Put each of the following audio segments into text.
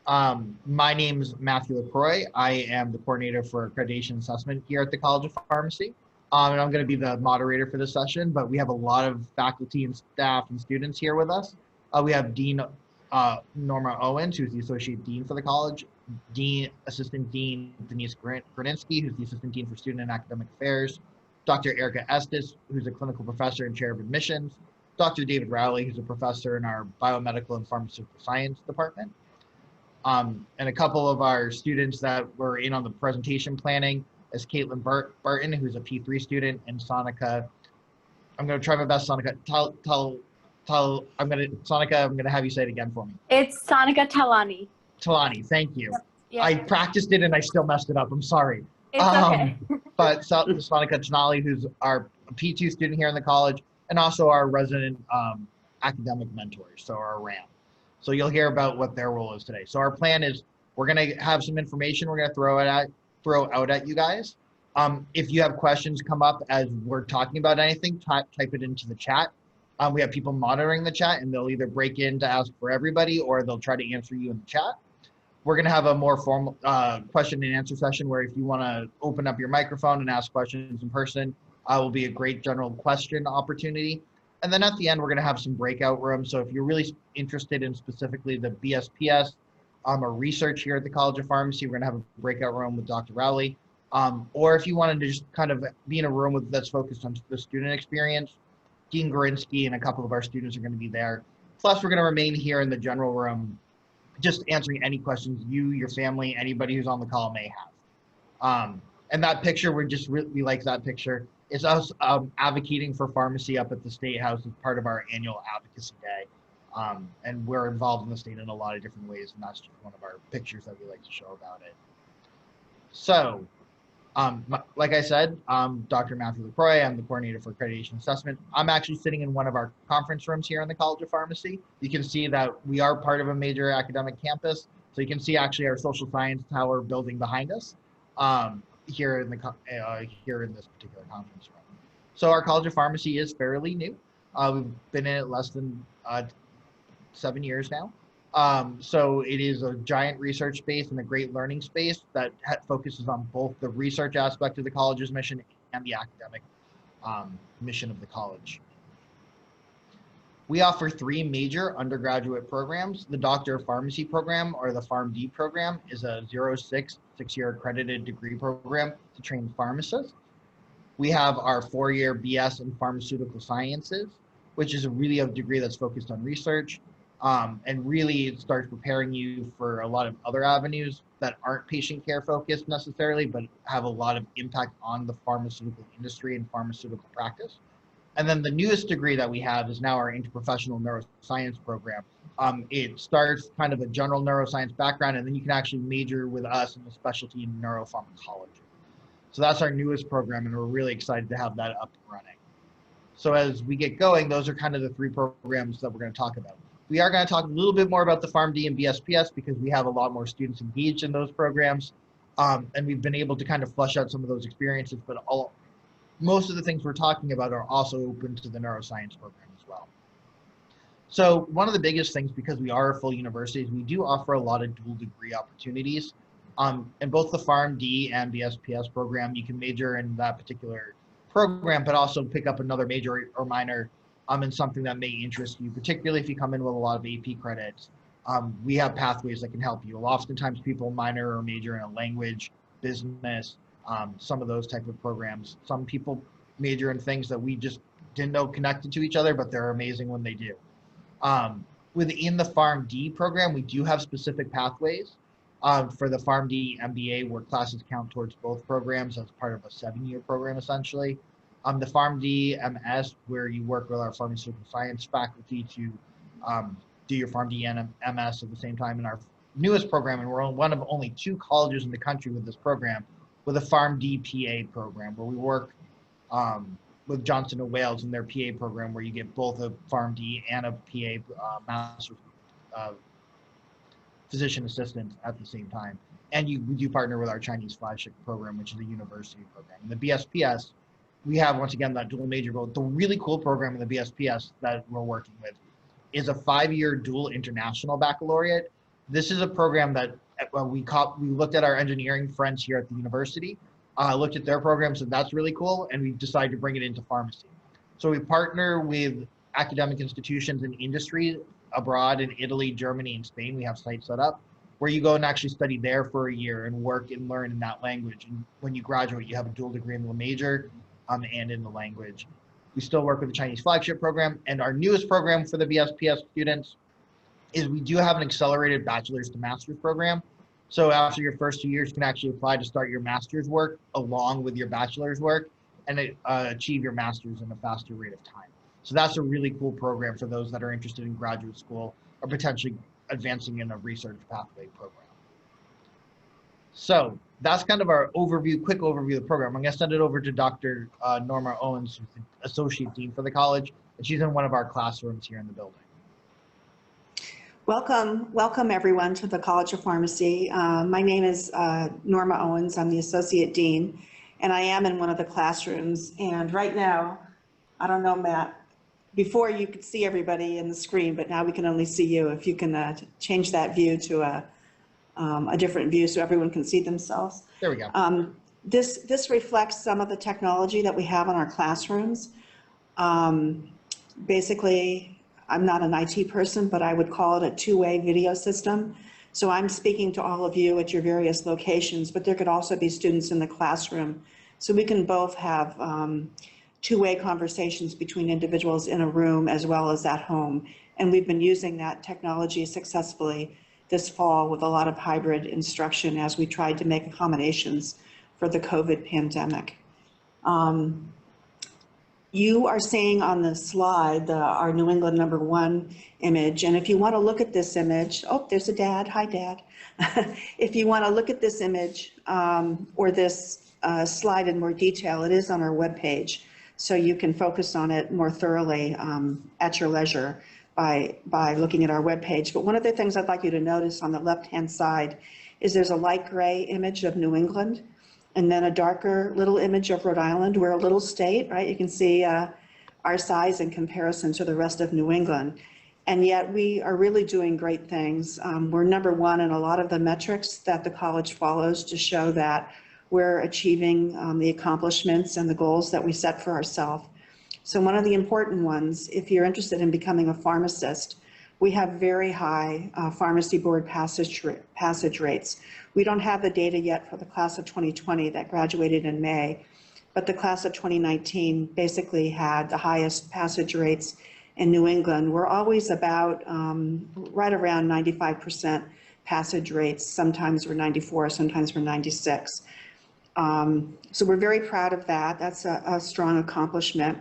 My name is Matthew LaCroix. I am the coordinator for accreditation assessment here at the College of Pharmacy. And I'm going to be the moderator for this session, but we have a lot of faculty and staff and students here with us. We have Dean Norma Owens, who's the Associate Dean for the college, Assistant Dean Denise Gruninsky, who's the Assistant Dean for Student and Academic Affairs, Dr. Erica Estes, who's a clinical professor and chair of admissions, Dr. David Rowley, who's a professor in our biomedical and pharmaceutical science department. And a couple of our students that were in on the presentation planning is Caitlin Barton, who's a P3 student, and Sonica. I'm going to try my best, Sonica. Sonica, I'm going to have you say it again for me. It's Sonica Talani. Talani, thank you. Yep. I practiced it and I still messed it up. I'm sorry. It's okay. But Sonica Tanali, who's our P2 student here in the college, and also our resident academic mentors, so our RAM. So you'll hear about what their role is today. So our plan is we're going to have some information we're going to throw out at you guys. If you have questions come up as we're talking about anything, type it into the chat. We have people monitoring the chat, and they'll either break in to ask for everybody or they'll try to answer you in the chat. We're going to have a more formal question and answer session where if you want to open up your microphone and ask questions in person, will be a great general question opportunity. And then at the end, we're going to have some breakout rooms. So if you're really interested in specifically the BSPS or research here at the College of Pharmacy, we're going to have a breakout room with Dr. Rowley. Or if you wanted to just kind of be in a room that's focused on the student experience, Dean Gorinsky and a couple of our students are going to be there. Plus, we're going to remain here in the general room, just answering any questions you, your family, anybody who's on the call may have. And that picture, we like that picture. It's us advocating for pharmacy up at the State House as part of our annual advocacy day. And we're involved in the state in a lot of different ways, and that's just one of our pictures that we like to show about it. So, like I said, Dr. Matthew LaCroix, I'm the coordinator for accreditation assessment. I'm actually sitting in one of our conference rooms here in the College of Pharmacy. You can see that we are part of a major academic campus. So you can see actually our social science tower building behind us. Here in this particular conference room. So our College of Pharmacy is fairly new. We've been in it less than 7 years now. So it is a giant research space and a great learning space that focuses on both the research aspect of the college's mission and the academic mission of the college. We offer 3 major undergraduate programs. The Doctor of Pharmacy program, or the PharmD program, is a 6-year accredited degree program to train pharmacists. We have our 4-year BS in Pharmaceutical Sciences, which is really a degree that's focused on research, and really it starts preparing you for a lot of other avenues that aren't patient care focused necessarily, but have a lot of impact on the pharmaceutical industry and pharmaceutical practice. And then the newest degree that we have is now our interprofessional neuroscience program. It starts kind of a general neuroscience background, and then you can actually major with us in the specialty in neuropharmacology. So that's our newest program, and we're really excited to have that up and running. So as we get going, those are kind of the 3 programs that we're going to talk about. We are going to talk a little bit more about the PharmD and BSPS because we have a lot more students engaged in those programs, and we've been able to kind of flesh out some of those experiences, but most of the things we're talking about are also open to the neuroscience program as well. So one of the biggest things, because we are a full university, is we do offer a lot of dual degree opportunities. In both the PharmD and BSPS program, you can major in that particular program, but also pick up another major or minor in something that may interest you, particularly if you come in with a lot of AP credits. We have pathways that can help you. Oftentimes people minor or major in a language, business, some of those type of programs. Some people major in things that we just didn't know connected to each other, but they're amazing when they do. Within the PharmD program, we do have specific pathways for the PharmD MBA where classes count towards both programs as part of a 7-year program essentially. The PharmD MS, where you work with our pharmaceutical science faculty to do your PharmD and MS at the same time in our newest program, and we're one of only 2 colleges in the country with this program, with a PharmD PA program, where we work with Johnson & Wales in their PA program, where you get both a PharmD and a PA master's physician assistant at the same time. And we do partner with our Chinese flagship program, which is a university program. In the BSPS, we have, once again, that dual major goal. The really cool program in the BSPS that we're working with is a 5-year dual international baccalaureate. This is a program that we looked at our engineering friends here at the university, looked at their programs, and that's really cool, and we decided to bring it into pharmacy. So we partner with academic institutions and industry abroad in Italy, Germany, and Spain. We have sites set up where you go and actually study there for a year and work and learn in that language. And when you graduate, you have a dual degree in the major and in the language. We still work with the Chinese flagship program, and our newest program for the BSPS students is we do have an accelerated bachelor's to master's program. So after your first 2 years, you can actually apply to start your master's work along with your bachelor's work and achieve your master's in a faster rate of time. So that's a really cool program for those that are interested in graduate school or potentially advancing in a research pathway program. So that's kind of our overview, quick overview of the program. I'm going to send it over to Dr. Norma Owens, who's the Associate Dean for the college, and she's in one of our classrooms here in the building. Welcome everyone to the College of Pharmacy. My name is Norma Owens. I'm the Associate Dean, and I am in one of the classrooms. And right now, I don't know, Matt, before you could see everybody in the screen, but now we can only see you. If you can change that view to a different view so everyone can see themselves. There we go. This reflects some of the technology that we have in our classrooms. Basically, I'm not an IT person, but I would call it a two-way video system. So I'm speaking to all of you at your various locations, but there could also be students in the classroom. So we can both have two-way conversations between individuals in a room as well as at home. And we've been using that technology successfully this fall with a lot of hybrid instruction as we tried to make accommodations for the COVID pandemic. You are seeing on the slide our New England #1 image. And if you want to look at this image, oh, there's a dad. Hi, Dad. If you want to look at this image or this slide in more detail, it is on our webpage. So you can focus on it more thoroughly at your leisure by looking at our webpage. But one of the things I'd like you to notice on the left-hand side is there's a light gray image of New England, and then a darker little image of Rhode Island. We're a little state, right? You can see our size in comparison to the rest of New England. And yet we are really doing great things. We're #1 in a lot of the metrics that the college follows to show that we're achieving the accomplishments and the goals that we set for ourselves. So one of the important ones, if you're interested in becoming a pharmacist, we have very high pharmacy board passage rates. We don't have the data yet for the class of 2020 that graduated in May, but the class of 2019 basically had the highest passage rates in New England. We're always about right around 95% passage rates. Sometimes we're 94, sometimes we're 96. So we're very proud of that. That's a strong accomplishment.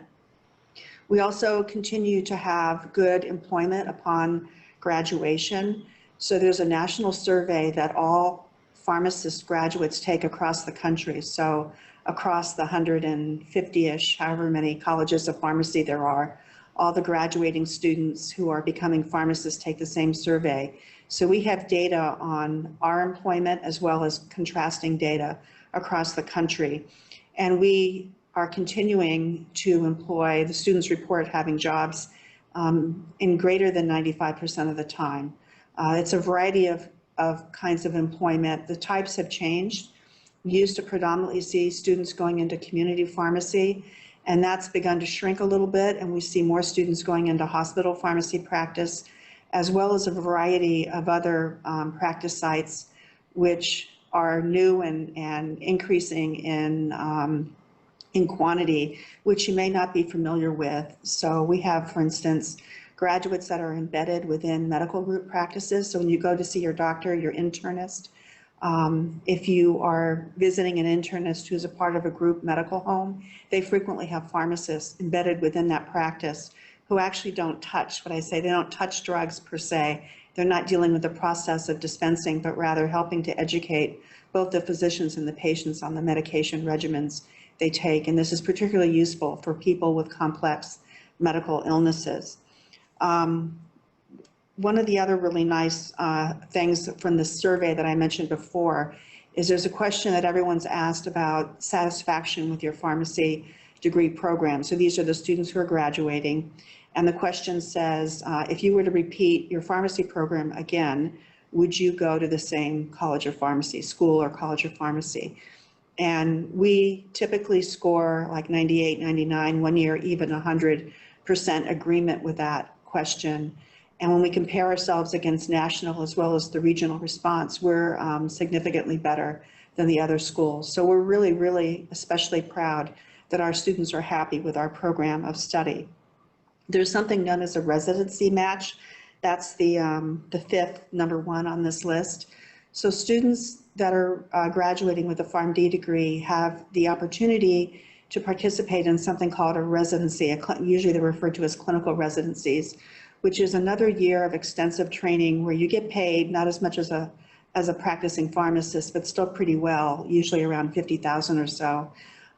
We also continue to have good employment upon graduation. So there's a national survey that all pharmacist graduates take across the country. So across the 150-ish, however many colleges of pharmacy there are, all the graduating students who are becoming pharmacists take the same survey. So we have data on our employment as well as contrasting data across the country. And we are continuing to employ, the students report having jobs in greater than 95% of the time. It's a variety of kinds of employment. The types have changed. We used to predominantly see students going into community pharmacy, and that's begun to shrink a little bit, and we see more students going into hospital pharmacy practice, as well as a variety of other practice sites, which are new and increasing in quantity, which you may not be familiar with. So we have, for instance, graduates that are embedded within medical group practices. So when you go to see your doctor, your internist, if you are visiting an internist who's a part of a group medical home, they frequently have pharmacists embedded within that practice who actually don't touch, what I say, they don't touch drugs per se. They're not dealing with the process of dispensing, but rather helping to educate both the physicians and the patients on the medication regimens they take. And this is particularly useful for people with complex medical illnesses. One of the other really nice things from the survey that I mentioned before is there's a question that everyone's asked about satisfaction with your pharmacy degree program. So these are the students who are graduating. And the question says, if you were to repeat your pharmacy program again, would you go to the same college of pharmacy, school or college of pharmacy? And we typically score like 98, 99, one year even 100% agreement with that question. And when we compare ourselves against national as well as the regional response, we're significantly better than the other schools. So we're really, really especially proud that our students are happy with our program of study. There's something known as a residency match. That's the fifth number one on this list. So students that are graduating with a PharmD degree have the opportunity to participate in something called a residency. Usually they're referred to as clinical residencies, which is another year of extensive training where you get paid not as much as a practicing pharmacist, but still pretty well, usually around $50,000 or so.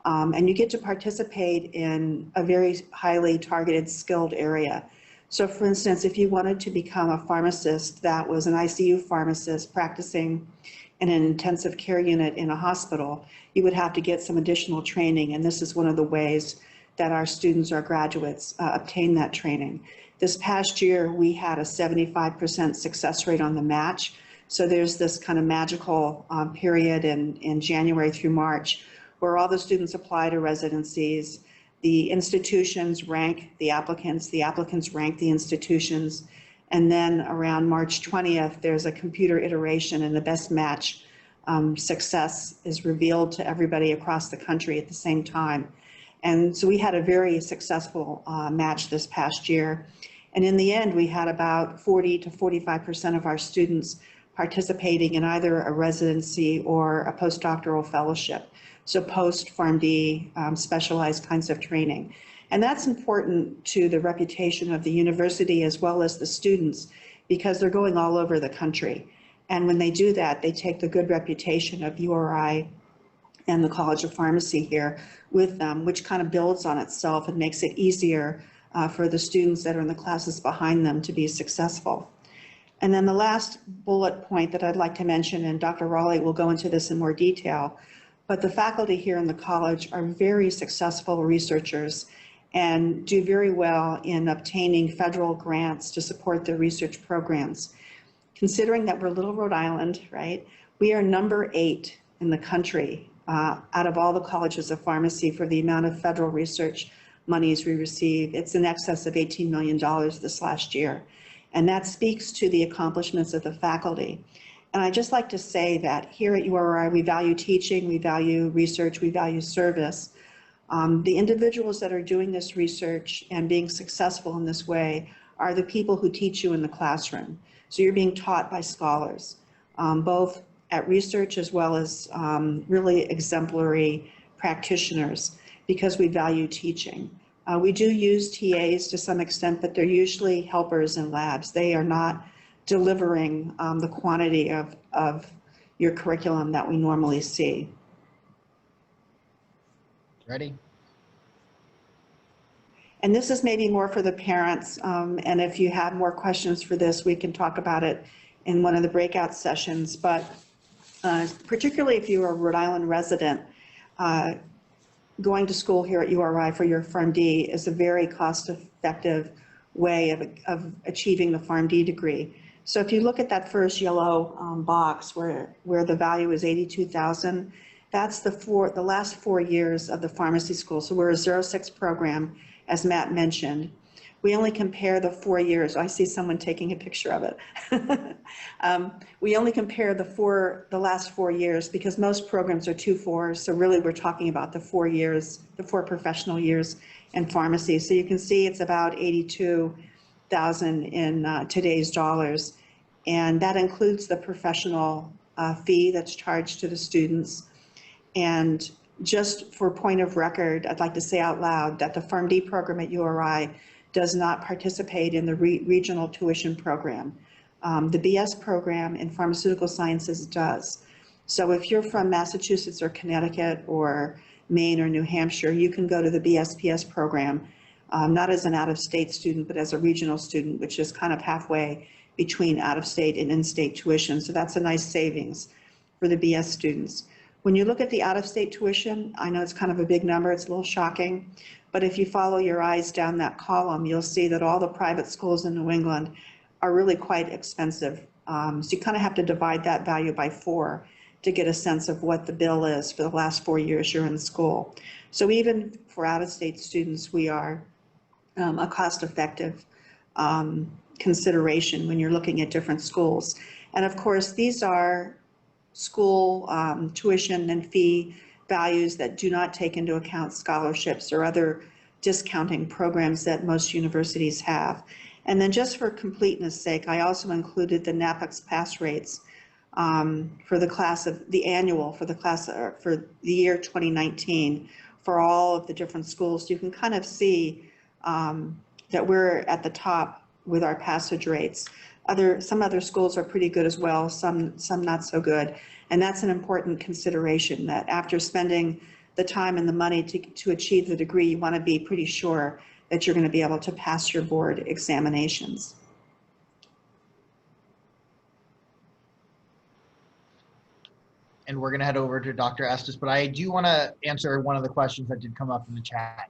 And you get to participate in a very highly targeted, skilled area. So for instance, if you wanted to become a pharmacist that was an ICU pharmacist practicing in an intensive care unit in a hospital, you would have to get some additional training. And this is one of the ways that our students, our graduates, obtain that training. This past year, we had a 75% success rate on the match. So there's this kind of magical period in January through March where all the students apply to residencies. The institutions rank the applicants rank the institutions, and then around March 20th, there's a computer iteration and the best match success is revealed to everybody across the country at the same time. And so we had a very successful match this past year. And in the end, we had about 40 to 45% of our students participating in either a residency or a postdoctoral fellowship. So post-PharmD specialized kinds of training. And that's important to the reputation of the university as well as the students because they're going all over the country. And when they do that, they take the good reputation of URI and the College of Pharmacy here with them, which kind of builds on itself and makes it easier for the students that are in the classes behind them to be successful. And then the last bullet point that I'd like to mention, and Dr. Raleigh will go into this in more detail, but the faculty here in the college are very successful researchers and do very well in obtaining federal grants to support their research programs. Considering that we're Little Rhode Island, right, we are number 8 in the country out of all the colleges of pharmacy for the amount of federal research monies we receive. It's in excess of $18 million this last year. And that speaks to the accomplishments of the faculty. And I'd just like to say that here at URI, we value teaching, we value research, we value service. The individuals that are doing this research and being successful in this way are the people who teach you in the classroom. So you're being taught by scholars, both at research as well as really exemplary practitioners, because we value teaching. We do use TAs to some extent, but they're usually helpers in labs. They are not delivering the quantity of your curriculum that we normally see. Ready? And this is maybe more for the parents, and if you have more questions for this, we can talk about it in one of the breakout sessions, but particularly if you're a Rhode Island resident, going to school here at URI for your PharmD is a very cost-effective way of achieving the PharmD degree. So if you look at that first yellow box where the value is $82,000, that's the last 4 years of the pharmacy school. So we're a 06 program, as Matt mentioned. We only compare the 4 years. I see someone taking a picture of it. We only compare the last 4 years because most programs are 2 4s. So really we're talking about the 4 years, the 4 professional years in pharmacy. So you can see it's about $82,000 in today's dollars. And that includes the professional fee that's charged to the students. And just for point of record, I'd like to say out loud that the PharmD program at URI does not participate in the regional tuition program. The BS program in pharmaceutical sciences does. So if you're from Massachusetts or Connecticut or Maine or New Hampshire, you can go to the BSPS program, not as an out-of-state student, but as a regional student, which is kind of halfway between out-of-state and in-state tuition. So that's a nice savings for the BS students. When you look at the out-of-state tuition, I know it's kind of a big number, it's a little shocking, but if you follow your eyes down that column, you'll see that all the private schools in New England are really quite expensive So you kind of have to divide that value by 4 to get a sense of what the bill is for the last 4 years you're in school. So even for out-of-state students, we are a cost-effective consideration when you're looking at different schools. And of course, these are school tuition and fee values that do not take into account scholarships or other discounting programs that most universities have. And then just for completeness sake, I also included the NAPEX pass rates for the class of the annual for the class for the year 2019 for all of the different schools. You can kind of see that we're at the top with our passage rates. Some other schools are pretty good as well, some not so good. And that's an important consideration, that after spending the time and the money to achieve the degree, you want to be pretty sure that you're going to be able to pass your board examinations. And we're going to head over to Dr. Estes, but I do want to answer one of the questions that did come up in the chat.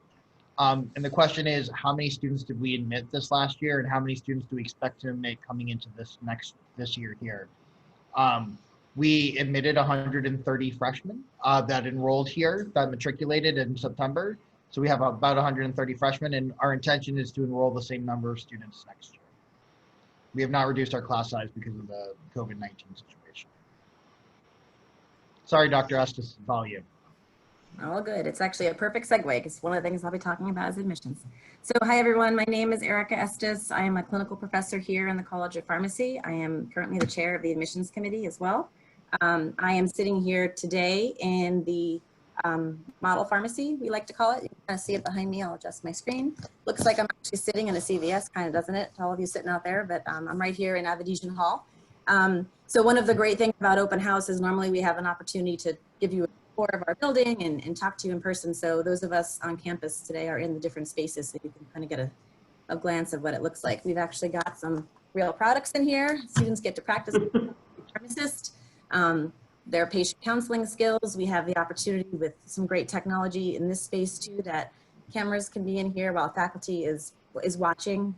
And the question is, how many students did we admit this last year, and how many students do we expect to admit coming into this year here? We admitted 130 freshmen that enrolled here, that matriculated in September. So we have about 130 freshmen, and our intention is to enroll the same number of students next year. We have not reduced our class size because of the COVID-19 situation. Sorry, Dr. Estes, it's all you. All good. It's actually a perfect segue because one of the things I'll be talking about is admissions. So hi, everyone. My name is Erica Estes. I am a clinical professor here in the College of Pharmacy. I am currently the chair of the admissions committee as well. I am sitting here today in the model pharmacy, we like to call it. You can kind of see it behind me. I'll adjust my screen. Looks like I'm actually sitting in a CVS, kind of, doesn't it, to all of you sitting out there, but I'm right here in Avedisian Hall. So one of the great things about open house is normally we have an opportunity to give you a tour of our building and talk to you in person. So those of us on campus today are in the different spaces so you can kind of get a glance of what it looks like. We've actually got some real products in here. Students get to practice pharmacist. Their patient counseling skills. We have the opportunity with some great technology in this space too, that cameras can be in here while faculty is watching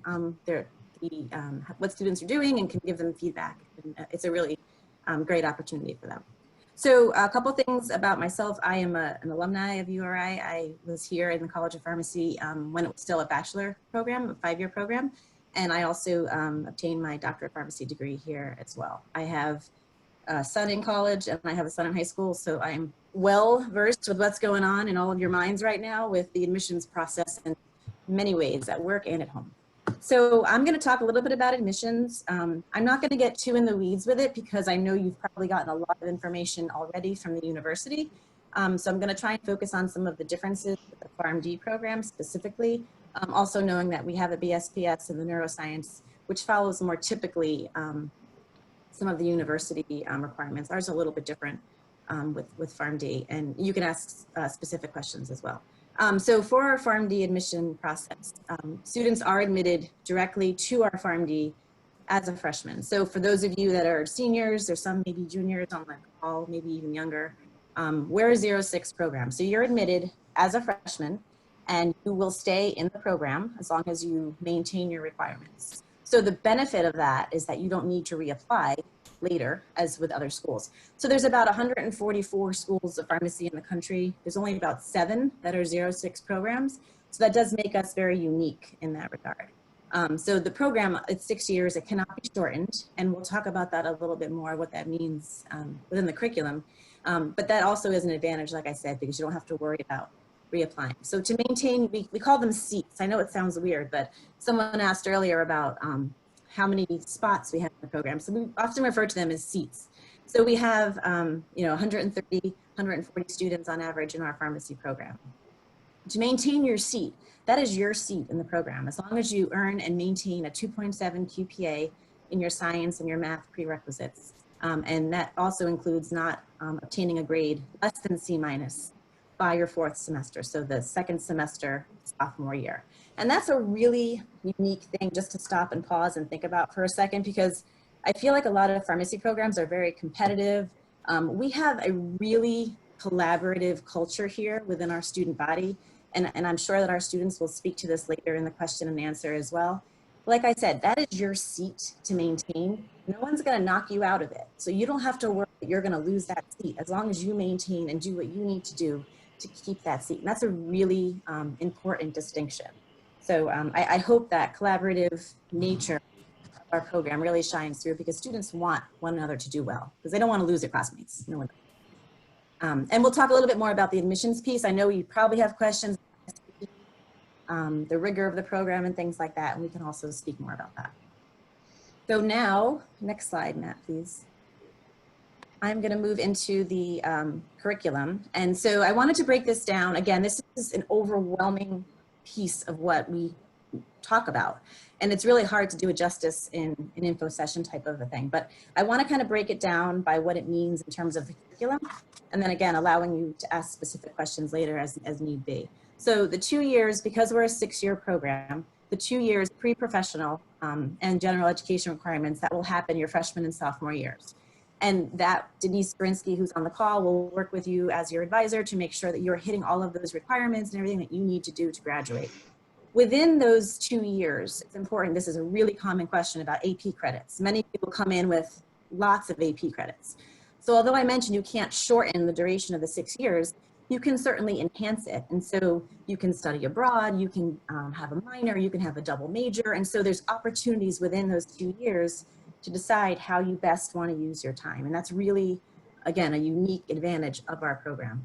what students are doing and can give them feedback. And it's a really great opportunity for them. So a couple things about myself. I am an alumni of URI. I was here in the College of Pharmacy when it was still a bachelor program, a 5-year program. And I also obtained my doctorate of pharmacy degree here as well. I have a son in college and I have a son in high school, so I'm well versed with what's going on in all of your minds right now with the admissions process in many ways at work and at home. So I'm going to talk a little bit about admissions. I'm not going to get too in the weeds with it because I know you've probably gotten a lot of information already from the university. So I'm going to try and focus on some of the differences with the PharmD program specifically, also knowing that we have a BSPS in the neuroscience, which follows more typically some of the university requirements. Ours are a little bit different with PharmD, and you can ask specific questions as well. So for our PharmD admission process, students are admitted directly to our PharmD as a freshman. So for those of you that are seniors, there's some maybe juniors on the call, maybe even younger, we're a 06 program. So you're admitted as a freshman and you will stay in the program as long as you maintain your requirements. So the benefit of that is that you don't need to reapply later as with other schools. So there's about 144 schools of pharmacy in the country. There's only about 7 that are 06 programs. So that does make us very unique in that regard. So the program, it's 6 years, it cannot be shortened. And we'll talk about that a little bit more, what that means within the curriculum. But that also is an advantage, like I said, because you don't have to worry about reapplying. So to maintain, we call them seats. I know it sounds weird, but someone asked earlier about how many spots we have in the program. So we often refer to them as seats. So we have 130, 140 students on average in our pharmacy program. To maintain your seat, that is your seat in the program, as long as you earn and maintain a 2.7 QPA in your science and your math prerequisites. And that also includes not obtaining a grade less than C- by your 4th semester, so the 2nd semester, sophomore year. And that's a really unique thing just to stop and pause and think about for a second, because I feel like a lot of pharmacy programs are very competitive. We have a really collaborative culture here within our student body, and I'm sure that our students will speak to this later in the question and answer as well. Like I said, that is your seat to maintain. No one's going to knock you out of it. So you don't have to worry that you're going to lose that seat as long as you maintain and do what you need to do to keep that seat. And that's a really important distinction. So I hope that collaborative nature of our program really shines through, because students want one another to do well, because they don't want to lose their classmates. No one. And we'll talk a little bit more about the admissions piece. I know you probably have questions, the rigor of the program and things like that, and we can also speak more about that. So now, next slide, Matt, please. I'm going to move into the curriculum. And so I wanted to break this down. Again, this is an overwhelming piece of what we talk about. And it's really hard to do it justice in an info session type of a thing. But I want to kind of break it down by what it means in terms of the curriculum. And then again, allowing you to ask specific questions later as need be. So the 2 years, because we're a 6-year program, the 2 years pre-professional and general education requirements, that will happen your freshman and sophomore years. And that Denise Brinsky, who's on the call, will work with you as your advisor to make sure that you're hitting all of those requirements and everything that you need to do to graduate. Within those 2 years, it's important, this is a really common question about AP credits. Many people come in with lots of AP credits. So although I mentioned you can't shorten the duration of the 6 years, you can certainly enhance it. And so you can study abroad, you can have a minor, you can have a double major. And so there's opportunities within those 2 years to decide how you best want to use your time. And that's really, again, a unique advantage of our program.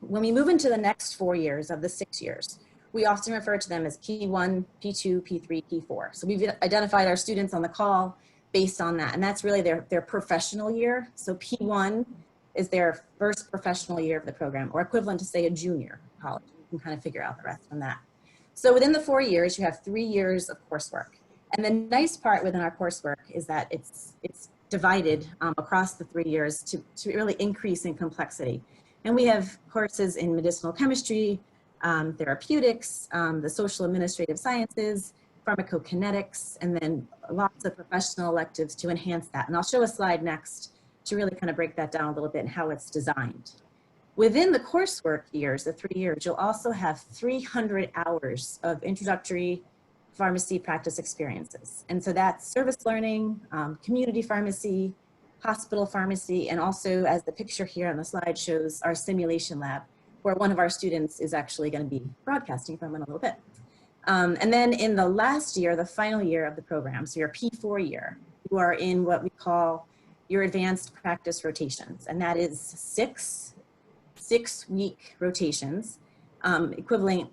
When we move into the next 4 years of the 6 years, we often refer to them as P1, P2, P3, P4. So we've identified our students on the call based on that. And that's really their professional year. So P1 is their first professional year of the program, or equivalent to, say, a junior college. You can kind of figure out the rest from that. So within the 4 years, you have 3 years of coursework. And the nice part within our coursework is that it's divided across the 3 years to really increase in complexity. And we have courses in medicinal chemistry, therapeutics, the social administrative sciences, pharmacokinetics, and then lots of professional electives to enhance that. And I'll show a slide next to really kind of break that down a little bit and how it's designed. Within the coursework years, the 3 years, you'll also have 300 hours of introductory pharmacy practice experiences. And so that's service learning, community pharmacy, hospital pharmacy, and also, as the picture here on the slide shows, our simulation lab, where one of our students is actually going to be broadcasting from in a little bit. And then in the last year, the final year of the program, so your P4 year, you are in what we call your advanced practice rotations. And that is six-week rotations, equivalent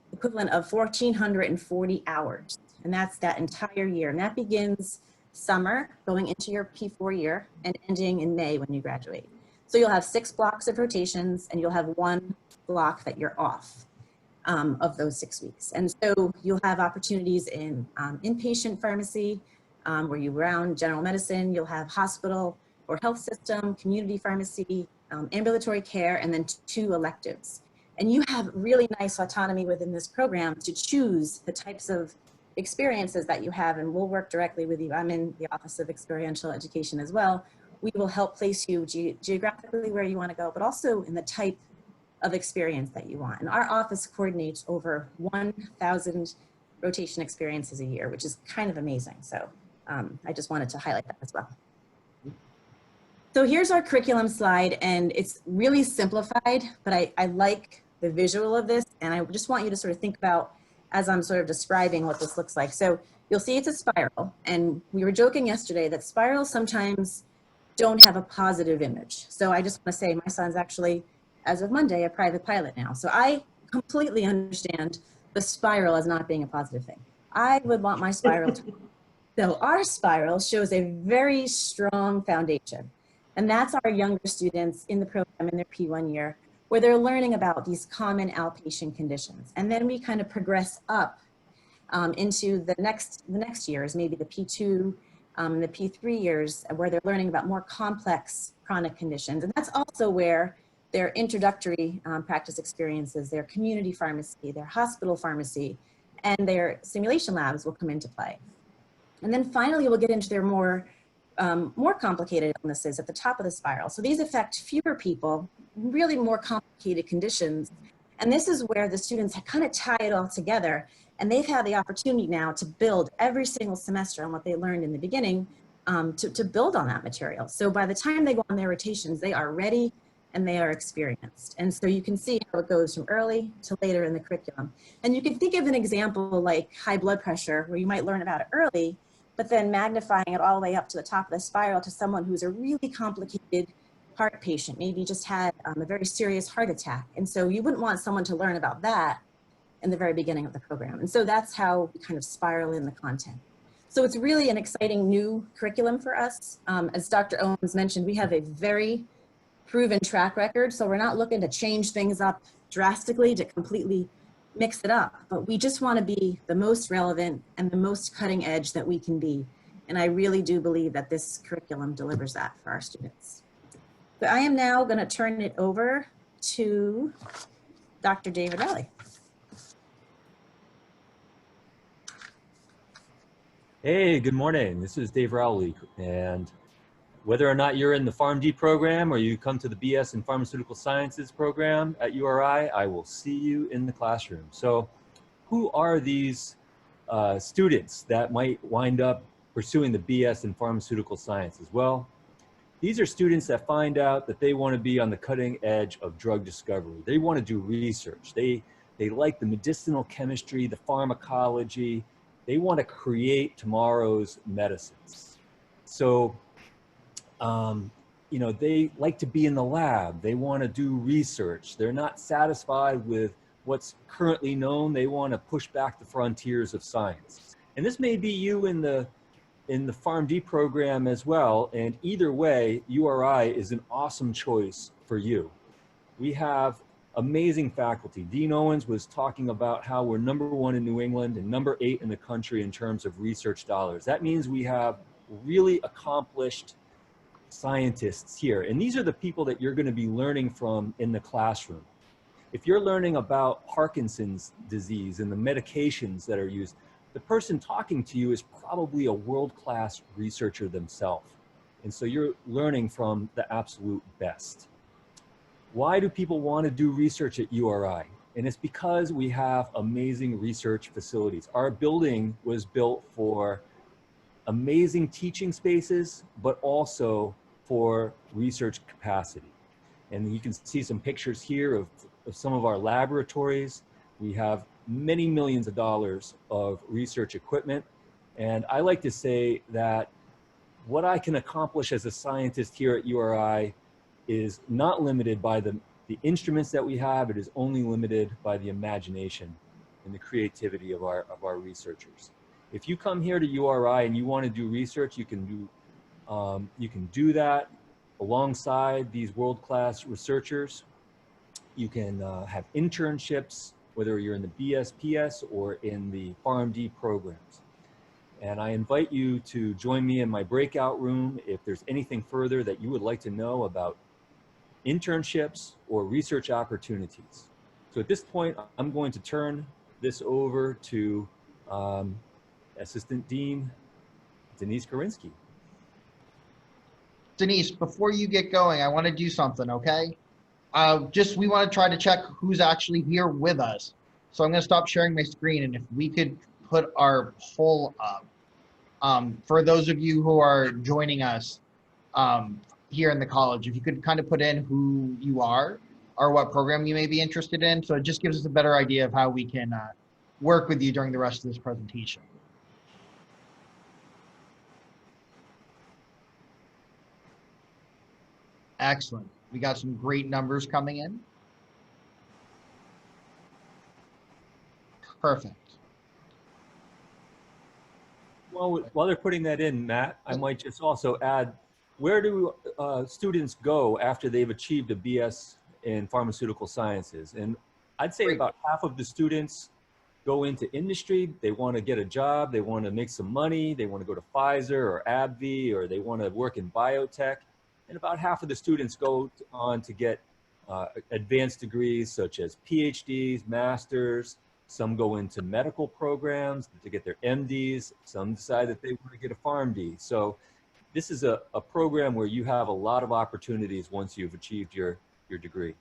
of 1,440 hours. And that's that entire year. And that begins summer, going into your P4 year, and ending in May when you graduate. So you'll have 6 blocks of rotations, and you'll have 1 block that you're off of those 6 weeks. And so you'll have opportunities in inpatient pharmacy, where you round general medicine. You'll have hospital or health system, community pharmacy, ambulatory care, and then 2 electives. And you have really nice autonomy within this program to choose the types of experiences that you have, and we'll work directly with you. I'm in the Office of Experiential Education as well. We will help place you geographically where you want to go, but also in the type of experience that you want. And our office coordinates over 1,000 rotation experiences a year, which is kind of amazing. So I just wanted to highlight that as well. So here's our curriculum slide, and it's really simplified, but I like the visual of this, and I just want you to sort of think about as I'm sort of describing what this looks like. So you'll see it's a spiral, and we were joking yesterday that spirals sometimes don't have a positive image. So I just want to say my son's actually, as of Monday, a private pilot now. So I completely understand the spiral as not being a positive thing. I would want my spiral to. So our spiral shows a very strong foundation. And that's our younger students in the program in their P1 year, where they're learning about these common outpatient conditions. And then we kind of progress up into the next years, maybe the P2, the P3 years, where they're learning about more complex chronic conditions. And that's also where their introductory practice experiences, their community pharmacy, their hospital pharmacy, and their simulation labs will come into play. And then finally, we'll get into their more complicated illnesses at the top of the spiral. So these affect fewer people, really more complicated conditions. And this is where the students kind of tie it all together. And they've had the opportunity now to build every single semester on what they learned in the beginning to build on that material. So by the time they go on their rotations, they are ready and they are experienced. And so you can see how it goes from early to later in the curriculum. And you can think of an example like high blood pressure, where you might learn about it early, but then magnifying it all the way up to the top of the spiral to someone who's a really complicated heart patient, maybe just had a very serious heart attack. And so you wouldn't want someone to learn about that in the very beginning of the program. And so that's how we kind of spiral in the content. So it's really an exciting new curriculum for us. As Dr. Owens mentioned, we have a very proven track record. So we're not looking to change things up drastically to completely mix it up, but we just want to be the most relevant and the most cutting edge that we can be. And I really do believe that this curriculum delivers that for our students. But I am now going to turn it over to Dr. David Rowley. Hey, good morning. This is Dave Rowley, and whether or not you're in the PharmD program or you come to the BS in Pharmaceutical Sciences program at URI, I will see you in the classroom. So who are these students that might wind up pursuing the BS in Pharmaceutical Sciences? Well, these are students that find out that they want to be on the cutting edge of drug discovery. They want to do research. They like the medicinal chemistry, the pharmacology. They want to create tomorrow's medicines. So, you know, they like to be in the lab. They want to do research. They're not satisfied with what's currently known. They want to push back the frontiers of science. And this may be you in the PharmD program as well. And either way, URI is an awesome choice for you. We have amazing faculty. Dean Owens was talking about how we're #1 in New England and #8 in the country in terms of research dollars. That means we have really accomplished scientists here. And these are the people that you're going to be learning from in the classroom. If you're learning about Parkinson's disease and the medications that are used, the person talking to you is probably a world-class researcher themselves. And so you're learning from the absolute best. Why do people want to do research at URI? And it's because we have amazing research facilities. Our building was built for amazing teaching spaces, but also for research capacity. And you can see some pictures here of some of our laboratories. We have many millions of dollars of research equipment. And I like to say that what I can accomplish as a scientist here at URI is not limited by the instruments that we have. It is only limited by the imagination and the creativity of our researchers. If you come here to URI and you want to do research, you can do that alongside these world-class researchers. You can have internships, whether you're in the BSPS or in the PharmD programs. And I invite you to join me in my breakout room if there's anything further that you would like to know about internships or research opportunities. So at this point, I'm going to turn this over to Assistant Dean Denise Korinsky. Denise, before you get going, I want to do something, okay? We want to try to check who's actually here with us. So I'm going to stop sharing my screen, and if we could put our poll up. For those of you who are joining us here in the college, if you could kind of put in who you are or what program you may be interested in. So it just gives us a better idea of how we can work with you during the rest of this presentation. Excellent. We got some great numbers coming in. Perfect. Well, while they're putting that in, Matt, I might just also add, where do students go after they've achieved a BS in pharmaceutical sciences? And I'd say about half of the students go into industry. They want to get a job. They want to make some money. They want to go to Pfizer or AbbVie, or they want to work in biotech. And about half of the students go on to get advanced degrees such as PhDs, masters. Some go into medical programs to get their MDs. Some decide that they want to get a PharmD. So this is a program where you have a lot of opportunities once you've achieved your degree.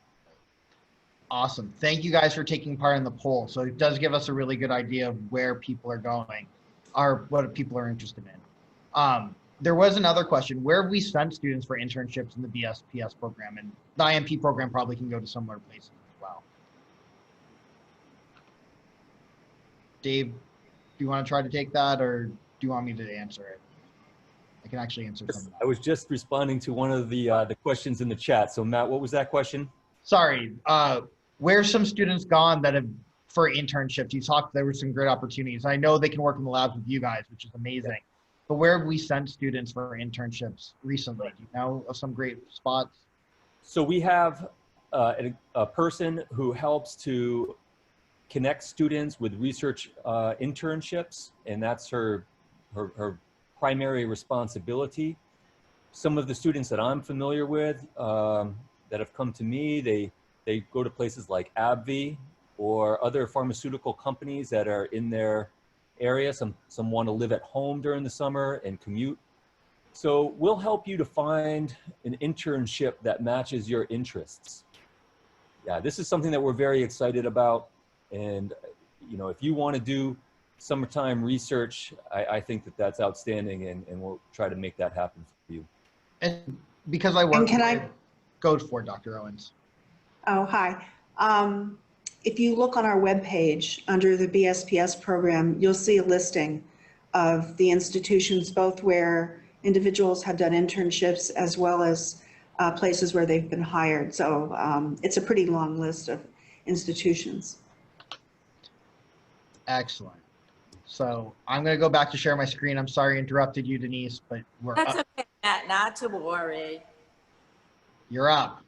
Awesome. Thank you guys for taking part in the poll. So it does give us a really good idea of where people are going or what people are interested in. there was another question. Where have we sent students for internships in the BSPS program? And the IMP program probably can go to similar places as well. Dave, do you want to try to take that, or do you want me to answer it? I can actually answer some of that. I was just responding to one of the questions in the chat. So Matt, what was that question? Sorry, where's some students gone that have for internships? You talked, there were some great opportunities. I know they can work in the labs with you guys, which is amazing. But where have we sent students for internships recently? Do you know of some great spots? So we have a person who helps to connect students with research internships, and that's her primary responsibility. Some of the students that I'm familiar with that have come to me, they go to places like AbbVie or other pharmaceutical companies that are in their area. Some want to live at home during the summer and commute. So we'll help you to find an internship that matches your interests. Yeah, this is something that we're very excited about. And you know, if you want to do summertime research, I think that that's outstanding, and we'll try to make that happen for you. And because I work, And can I, go for it, Dr. Owens. oh, hi. If you look on our webpage under the BSPS program, you'll see a listing of the institutions, both where individuals have done internships as well as places where they've been hired. So it's a pretty long list of institutions. Excellent. So I'm going to go back to share my screen. I'm sorry I interrupted you, Denise, but we're That's up. okay, Matt, not to worry. You're up.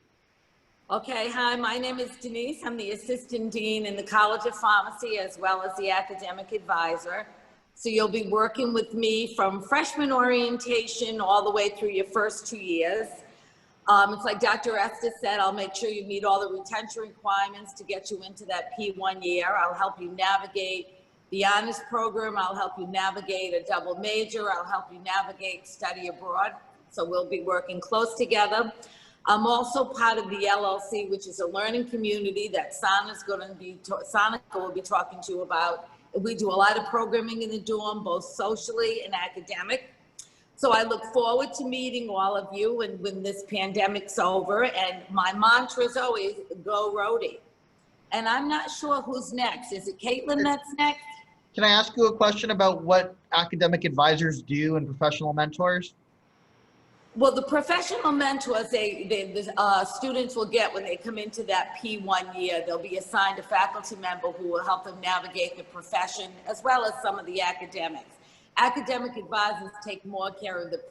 Okay, hi, my name is Denise. I'm the Assistant Dean in the College of Pharmacy as well as the Academic Advisor. So you'll be working with me from freshman orientation all the way through your first 2 years. It's like Dr. Estes said, I'll make sure you meet all the retention requirements to get you into that P1 year. I'll help you navigate the honors program. I'll help you navigate a double major. I'll help you navigate study abroad. So we'll be working close together. I'm also part of the LLC, which is a learning community that Sonica's will be talking to you about. We do a lot of programming in the dorm, both socially and academic. So I look forward to meeting all of you and when this pandemic's over. And my mantra is always go Rhody. And I'm not sure who's next. Is it Caitlin that's next? Can I ask you a question about what academic advisors do and professional mentors? Well, the professional mentors, the students will get when they come into that P1 year. They'll be assigned a faculty member who will help them navigate the profession as well as some of the academics. Academic advisors take more care of the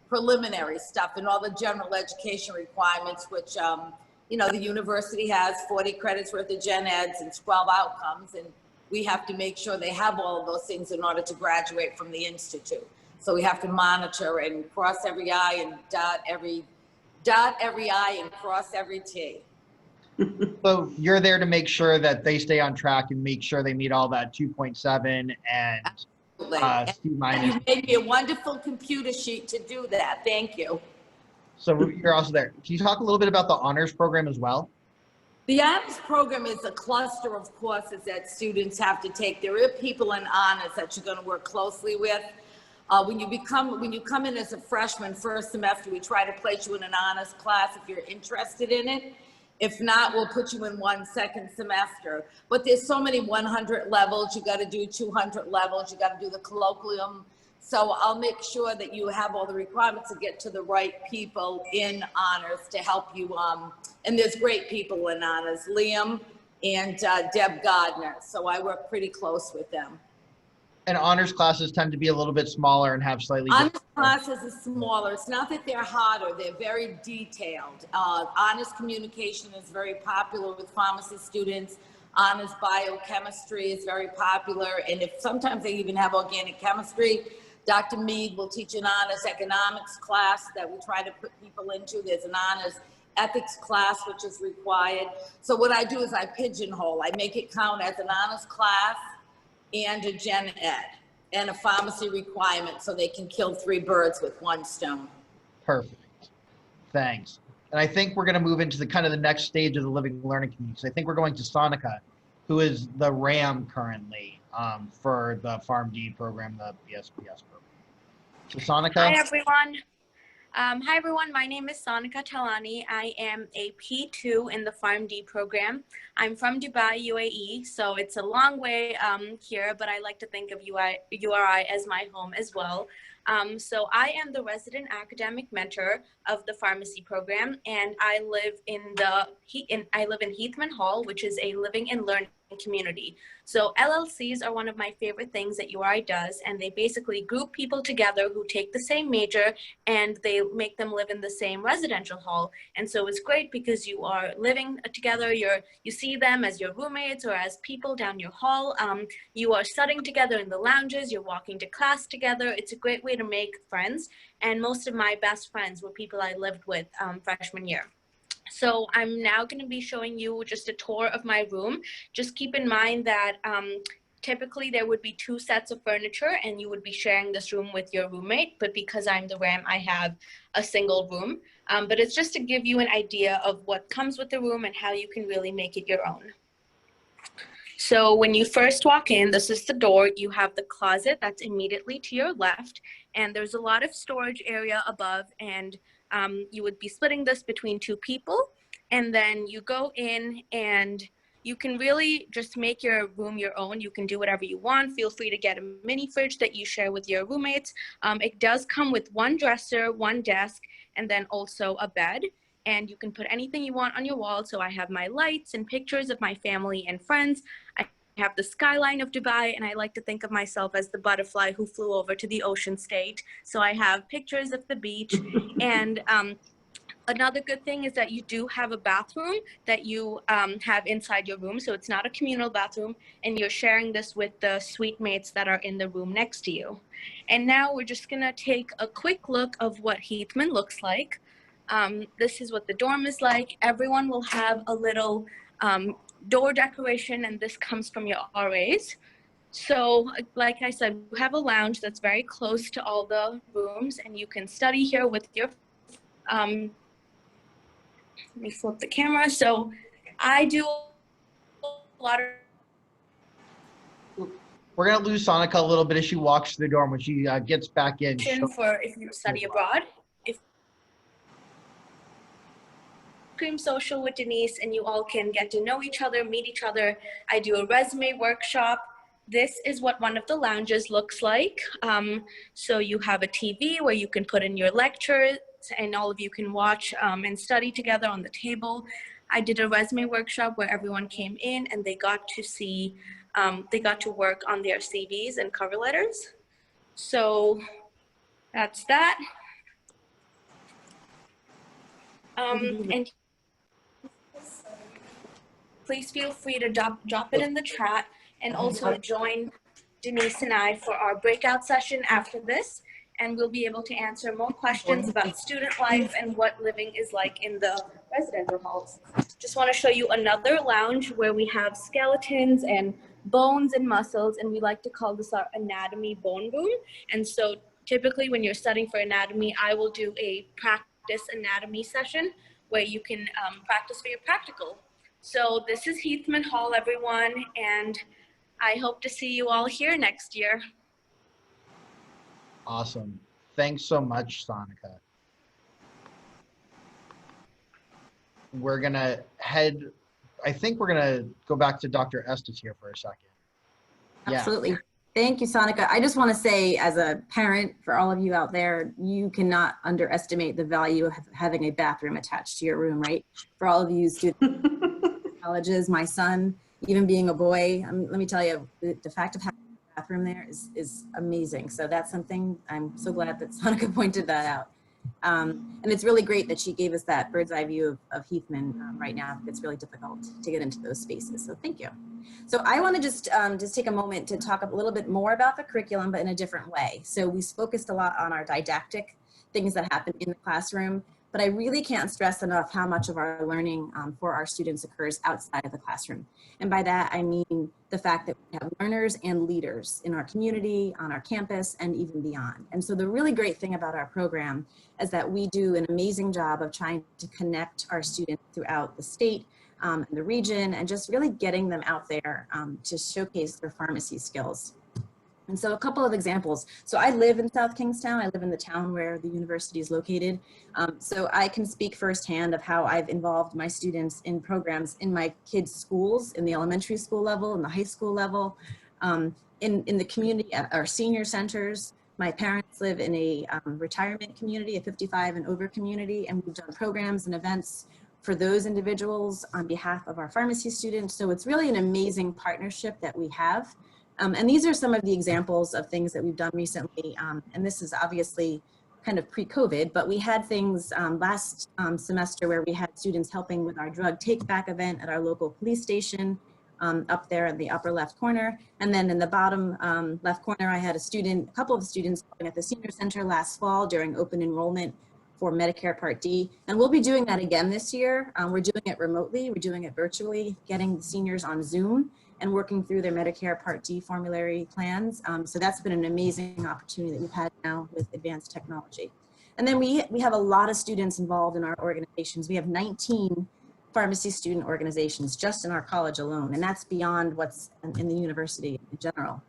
preliminary stuff and all the general education requirements, which you know, the university has 40 credits worth of gen eds and 12 outcomes, and we have to make sure they have all of those things in order to graduate from the institute. So we have to monitor and cross every I and dot every I and cross every T. So you're there to make sure that they stay on track and make sure they meet all that 2.7 and C minus. And you made me a wonderful computer sheet to do that. Thank you. So you're also there. Can you talk a little bit about the honors program as well? The honors program is a cluster of courses that students have to take. There are people in honors that you're going to work closely with. When you come in as a freshman first semester, we try to place you in an honors class if you're interested in it. If not, we'll put you in one second semester. But there's so many 100 levels. You got to do 200 levels. You got to do the colloquium. So I'll make sure that you have all the requirements to get to the right people in honors to help you. And there's great people in honors, Liam and Deb Gardner. So I work pretty close with them. And honors classes tend to be a little bit smaller and have slightly Honors different. classes are smaller. It's not that they're harder, they're very detailed. Honors communication is very popular with pharmacy students. Honors biochemistry is very popular. And if sometimes they even have organic chemistry, Dr. Mead will teach an honors economics class that we try to put people into. There's an honors ethics class, which is required. So what I do is I pigeonhole. I make it count as an honors class and a gen ed and a pharmacy requirement, so they can kill 3 birds with 1 stone. Perfect. Thanks. And I think we're going to move into the kind of the next stage of the living learning community. So I think we're going to Sonica, who is the RAM currently for the PharmD program, the BSPS program. So Sonika? Hi, everyone. Hi, everyone. My name is Sonika Talani. I am a P2 in the PharmD program. I'm from Dubai, UAE, so it's a long way here, but I like to think of URI as my home as well. So I am the resident academic mentor of the pharmacy program, and I live in Heathman Hall, which is a living and learning community. So LLCs are one of my favorite things that URI does, and they basically group people together who take the same major and they make them live in the same residential hall. And so it's great because you are living together, you see them as your roommates or as people down your hall. You are studying together in the lounges, you're walking to class together. It's a great way to make friends. And most of my best friends were people I lived with freshman year. So I'm now going to be showing you just a tour of my room. Just keep in mind that typically there would be 2 sets of furniture and you would be sharing this room with your roommate, but because I'm the RAM, I have a single room. But it's just to give you an idea of what comes with the room and how you can really make it your own. So when you first walk in, this is the door. You have the closet that's immediately to your left, and there's a lot of storage area above, and you would be splitting this between 2 people. And then you go in and you can really just make your room your own. You can do whatever you want. Feel free to get a mini fridge that you share with your roommates. It does come with 1 dresser, 1 desk, and then also a bed. And you can put anything you want on your wall. So I have my lights and pictures of my family and friends. I have the skyline of Dubai, and I like to think of myself as the butterfly who flew over to the ocean state. So I have pictures of the beach. And another good thing is that you do have a bathroom that you have inside your room. So it's not a communal bathroom, and you're sharing this with the suite mates that are in the room next to you. And now we're just gonna take a quick look of what Heathman looks like. This is what the dorm is like. Everyone will have a little door decoration, and this comes from your RAs. So like I said, we have a lounge that's very close to all the rooms, and you can study here with your let me flip the camera. So I do a lot of We're going to lose Sonika a little bit as she walks through the dorm. When she gets back in, for if you study abroad. If cream social with Denise, and you all can get to know each other, meet each other. I do a resume workshop. This is what one of the lounges looks like. So you have a TV where you can put in your lectures, and all of you can watch and study together on the table. I did a resume workshop where everyone came in and they got to see, they got to work on their CVs and cover letters. So that's that. And please feel free to drop it in the chat, and also join Denise and I for our breakout session after this, and we'll be able to answer more questions about student life and what living is like in the residential halls. Just want to show you another lounge where we have skeletons and bones and muscles, and we like to call this our anatomy bone room. And so typically when you're studying for anatomy, I will do a practice anatomy session where you can practice for your practical. So this is Heathman Hall, everyone, and I hope to see you all here next year. awesome. Thanks so much, Sonika. We're going to head, I think we're going to go back to Dr. Estes here for a second. Yeah. Absolutely. Thank you, Sonika. I just want to say, as a parent, for all of you out there, you cannot underestimate the value of having a bathroom attached to your room, right? For all of you students, colleges, my son, even being a boy, let me tell you, the fact of having a bathroom there is amazing. So that's something I'm so glad that Sonika pointed that out. And it's really great that she gave us that bird's eye view of Heathman right now. It's really difficult to get into those spaces. So thank you. So I want to just take a moment to talk a little bit more about the curriculum, but in a different way. So we focused a lot on our didactic things that happen in the classroom, but I really can't stress enough how much of our learning for our students occurs outside of the classroom. And by that, I mean the fact that we have learners and leaders in our community, on our campus, and even beyond. And so the really great thing about our program is that we do an amazing job of trying to connect our students throughout the state and the region, and just really getting them out there to showcase their pharmacy skills. And so a couple of examples. So I live in South Kingstown. I live in the town where the university is located. So I can speak firsthand of how I've involved my students in programs in my kids' schools, in the elementary school level, in the high school level, in the community, at our senior centers. My parents live in a retirement community, a 55 and over community, and we've done programs and events for those individuals on behalf of our pharmacy students. So it's really an amazing partnership that we have. And these are some of the examples of things that we've done recently. And this is obviously kind of pre-COVID, but we had things last semester where we had students helping with our drug take-back event at our local police station up there in the upper left corner. And then in the bottom left corner, I had a couple of students at the senior center last fall during open enrollment for Medicare Part D. And we'll be doing that again this year. We're doing it remotely, we're doing it virtually, getting the seniors on Zoom and working through their Medicare Part D formulary plans. So that's been an amazing opportunity that we've had now with advanced technology. And then we have a lot of students involved in our organizations. We have 19 pharmacy student organizations just in our college alone, and that's beyond what's in the university in general.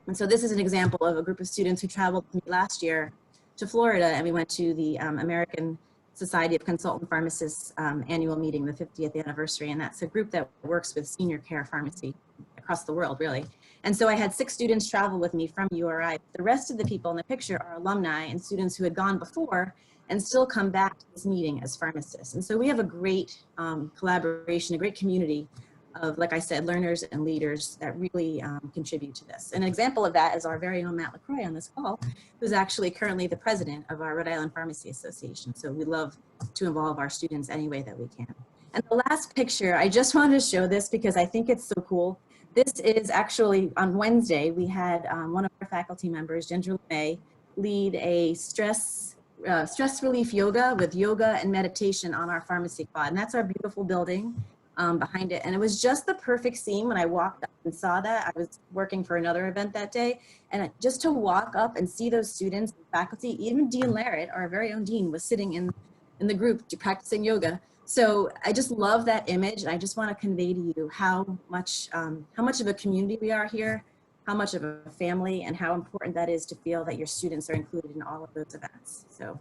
And so this is an example of a group of students who traveled with me last year to Florida, and we went to the American Society of Consultant Pharmacists annual meeting, the 50th anniversary, and that's a group that works with senior care pharmacy across the world, really. And so I had 6 students travel with me from URI. The rest of the people in the picture are alumni and students who had gone before and still come back to this meeting as pharmacists. And so we have a great collaboration, a great community of, like I said, learners and leaders that really contribute to this. An example of that is our very own Matt LaCroix on this call, who's actually currently the president of our Rhode Island Pharmacy Association. So we love to involve our students any way that we can. And the last picture, I just wanted to show this because I think it's so cool. This is actually on Wednesday, we had one of our faculty members, Ginger LeMay, lead a stress relief yoga with yoga and meditation on our pharmacy quad. And that's our beautiful building behind it. And it was just the perfect scene when I walked up and saw that. I was working for another event that day. And just to walk up and see those students and faculty, even Dean Larrett, our very own dean, was sitting in the group practicing yoga. So I just love that image. And I just want to convey to you how much of a community we are here, how much of a family, and how important that is to feel that your students are included in all of those events. So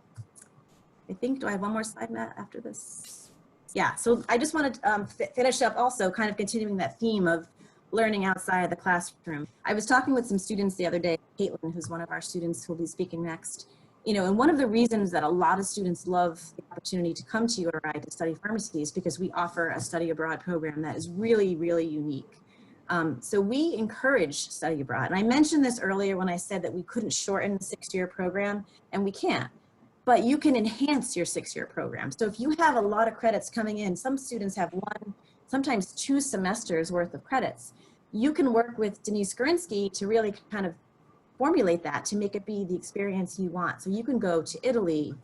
I think, do I have one more slide, Matt, after this? Yeah, so I just want to finish up also kind of continuing that theme of learning outside of the classroom. I was talking with some students the other day, Caitlin, who's one of our students who will be speaking next. You know, and one of the reasons that a lot of students love the opportunity to come to URI to study pharmacy is because we offer a study abroad program that is really, really unique. So we encourage study abroad. And I mentioned this earlier when I said that we couldn't shorten the 6-year program, and we can't. But you can enhance your 6-year program. So if you have a lot of credits coming in, some students have 1, sometimes 2 semesters worth of credits. You can work with Denise Gorinsky to really kind of formulate that to make it be the experience you want. So you can go to Italy,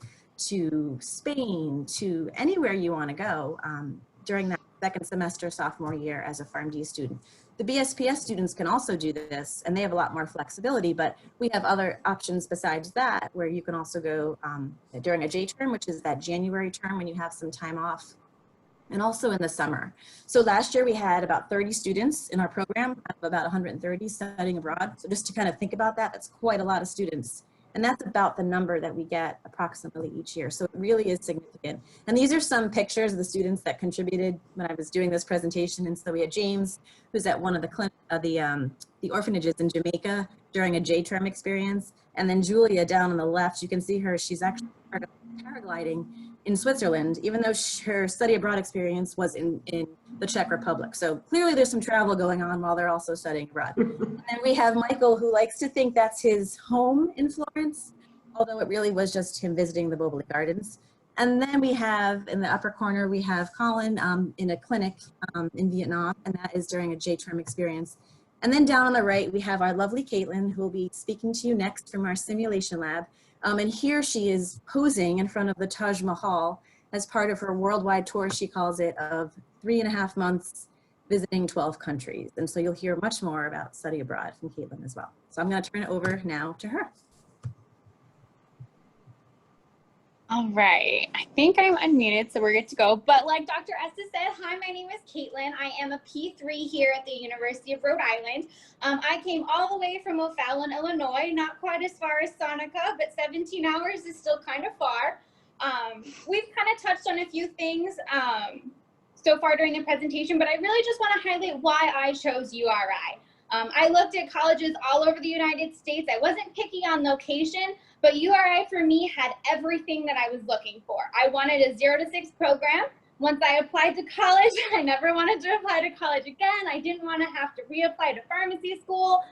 to Spain, to anywhere you want to go during that 2nd semester sophomore year as a PharmD student. The BSPS students can also do this, and they have a lot more flexibility, but we have other options besides that, where you can also go during a J term, which is that January term when you have some time off, and also in the summer. So last year we had about 30 students in our program, out of about 130 studying abroad. So just to kind of think about that, that's quite a lot of students. And that's about the number that we get approximately each year. So it really is significant. And these are some pictures of the students that contributed when I was doing this presentation. And so we had James, who's at one of the orphanages in Jamaica during a J-term experience. And then Julia down on the left, you can see her, she's actually part of paragliding in Switzerland, even though her study abroad experience was in the Czech Republic. So clearly there's some travel going on while they're also studying abroad. And then we have Michael, who likes to think that's his home in Florence, although it really was just him visiting the Movavi Gardens. And then we have, in the upper corner, we have Colin in a clinic in Vietnam, and that is during a J-term experience. And then down on the right, we have our lovely Caitlin, who will be speaking to you next from our simulation lab. And here she is posing in front of the Taj Mahal as part of her worldwide tour, she calls it, of 3.5 months visiting 12 countries. And so you'll hear much more about study abroad from Caitlin as well. So I'm going to turn it over now to her. All right, I think I'm unmuted, so we're good to go. But like Dr. Estes said, hi, my name is Caitlin. I am a P3 here at the University of Rhode Island. I came all the way from O'Fallon, Illinois, not quite as far as Seneca, but 17 hours is still kind of far. We've kind of touched on a few things so far during the presentation, but I really just want to highlight why I chose URI. I looked at colleges all over the United States. I wasn't picky on location, but URI for me had everything that I was looking for. I wanted a 0 to 6 program. Once I applied to college, I never wanted to apply to college again. I didn't want to have to reapply to pharmacy school.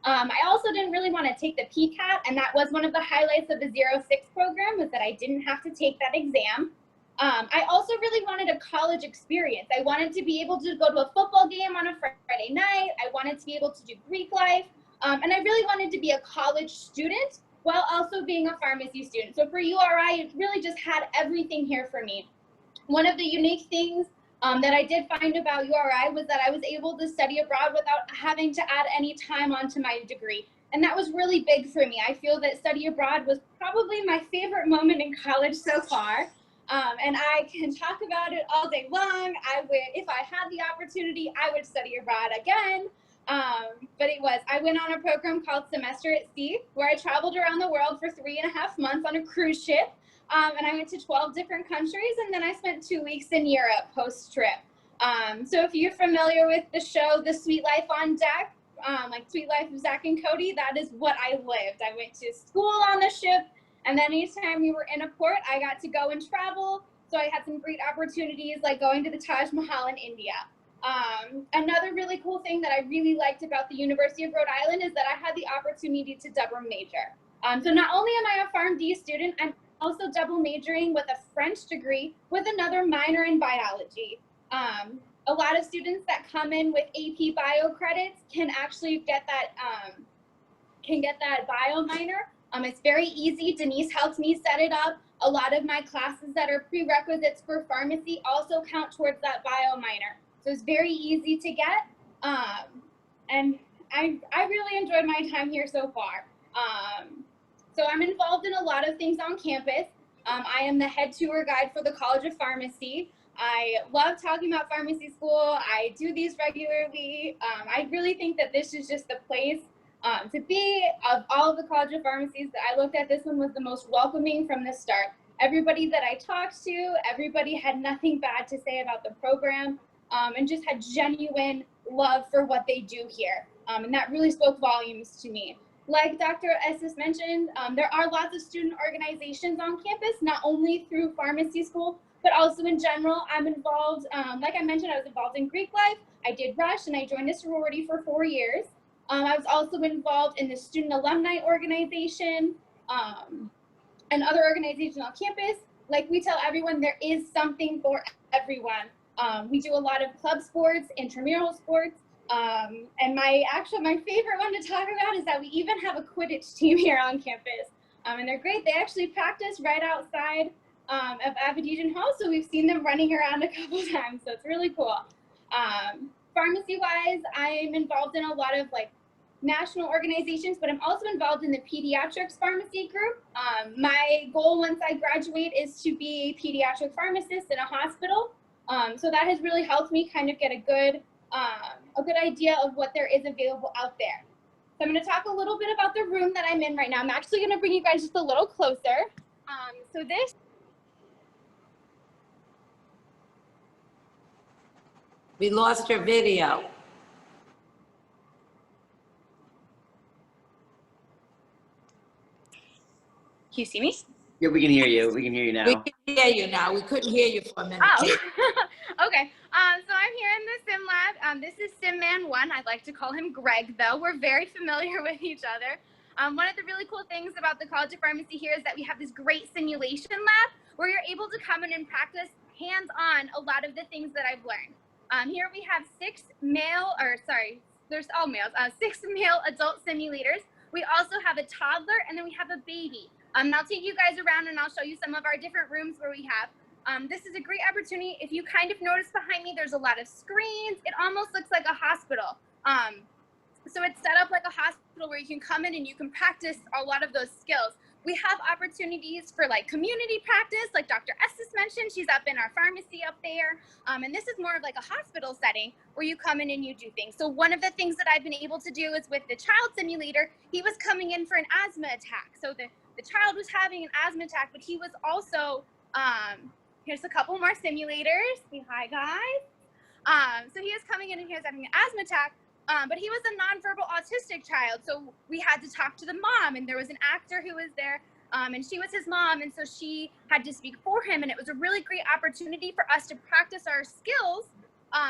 I also didn't really want to take the PCAT, and that was one of the highlights of the 0-6 program, was that I didn't have to take that exam. I also really wanted a college experience. I wanted to be able to go to a football game on a Friday night. I wanted to be able to do Greek life. And I really wanted to be a college student while also being a pharmacy student. So for URI, it really just had everything here for me. One of the unique things that I did find about URI was that I was able to study abroad without having to add any time onto my degree. And that was really big for me. I feel that study abroad was probably my favorite moment in college so far. And I can talk about it all day long. If I had the opportunity, I would study abroad again. But I went on a program called Semester at Sea, where I traveled around the world for 3.5 months on a cruise ship. And I went to 12 different countries, and then I spent 2 weeks in Europe post-trip. So if you're familiar with the show, The Sweet Life on Deck, like Sweet Life of Zach and Cody, that is what I lived. I went to school on the ship, and then anytime we were in a port, I got to go and travel. So I had some great opportunities, like going to the Taj Mahal in India. Another really cool thing that I really liked about the University of Rhode Island is that I had the opportunity to double major. So not only am I a PharmD student, I'm also double majoring with a French degree with another minor in biology. A lot of students that come in with AP bio credits can actually get that bio minor. It's very easy. Denise helped me set it up. A lot of my classes that are prerequisites for pharmacy also count towards that bio minor. So it's very easy to get. And I really enjoyed my time here so far. So I'm involved in a lot of things on campus. I am the head tour guide for the College of Pharmacy. I love talking about pharmacy school. I do these regularly. I really think that this is just the place to be. Of all of the College of Pharmacies that I looked at, this one was the most welcoming from the start. Everybody that I talked to, everybody had nothing bad to say about the program, and just had genuine love for what they do here. And that really spoke volumes to me. Like Dr. Estes mentioned, there are lots of student organizations on campus, not only through pharmacy school, but also in general. I'm involved, like I mentioned, I was involved in Greek life. I did Rush, and I joined a sorority for 4 years. I was also involved in the student alumni organization and other organizations on campus. Like we tell everyone, there is something for everyone. We do a lot of club sports, intramural sports. And my favorite one to talk about is that we even have a Quidditch team here on campus. And they're great. They actually practice right outside of Avedisian Hall. So we've seen them running around a couple times. So it's really cool. Pharmacy-wise, I'm involved in a lot of national organizations, but I'm also involved in the pediatrics pharmacy group. My goal once I graduate is to be a pediatric pharmacist in a hospital. So that has really helped me kind of get a good idea of what there is available out there. So I'm going to talk a little bit about the room that I'm in right now. I'm actually going to bring you guys just a little closer. So this. We lost your video. Can you see me? Yeah, we can hear you. We can hear you now. We can hear you now. We couldn't hear you for a minute. Oh, okay. So I'm here in the sim lab. This is Sim Man 1. I'd like to call him Greg, though. We're very familiar with each other. One of the really cool things about the College of Pharmacy here is that we have this great simulation lab where you're able to come in and practice hands-on a lot of the things that I've learned. Here we have 6 male adult simulators. We also have a toddler, and then we have a baby. I'll take you guys around and I'll show you some of our different rooms where we have. This is a great opportunity. If you kind of notice behind me, there's a lot of screens. It almost looks like a hospital. So it's set up like a hospital where you can come in and you can practice a lot of those skills. we have opportunities for like community practice, like Dr. Estes mentioned. She's up in our pharmacy up there. And this is more of like a hospital setting where you come in and you do things. So one of the things that I've been able to do is with the child simulator, he was coming in for an asthma attack. So the child was having an asthma attack, but he was also, here's a couple more simulators. Say hi, guys. So he was coming in and he was having an asthma attack. But he was a nonverbal autistic child, so we had to talk to the mom, and there was an actor who was there, and she was his mom, and so she had to speak for him, and it was a really great opportunity for us to practice our skills,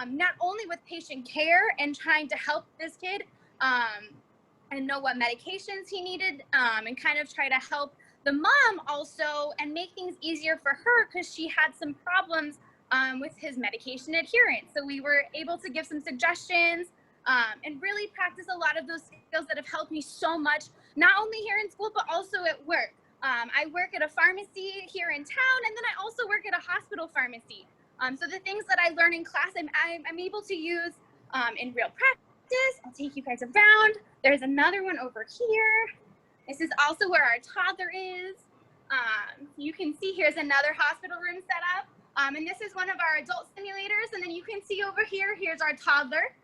not only with patient care and trying to help this kid and know what medications he needed, and kind of try to help the mom also and make things easier for her because she had some problems with his medication adherence. So we were able to give some suggestions, and really practice a lot of those skills that have helped me so much, not only here in school, but also at work. I work at a pharmacy here in town, and then I also work at a hospital pharmacy. So the things that I learn in class, I'm able to use in real practice. I'll take you guys around. There's another one over here. This is also where our toddler is. You can see here's another hospital room set up. And this is one of our adult simulators. And then you can see over here, here's our toddler.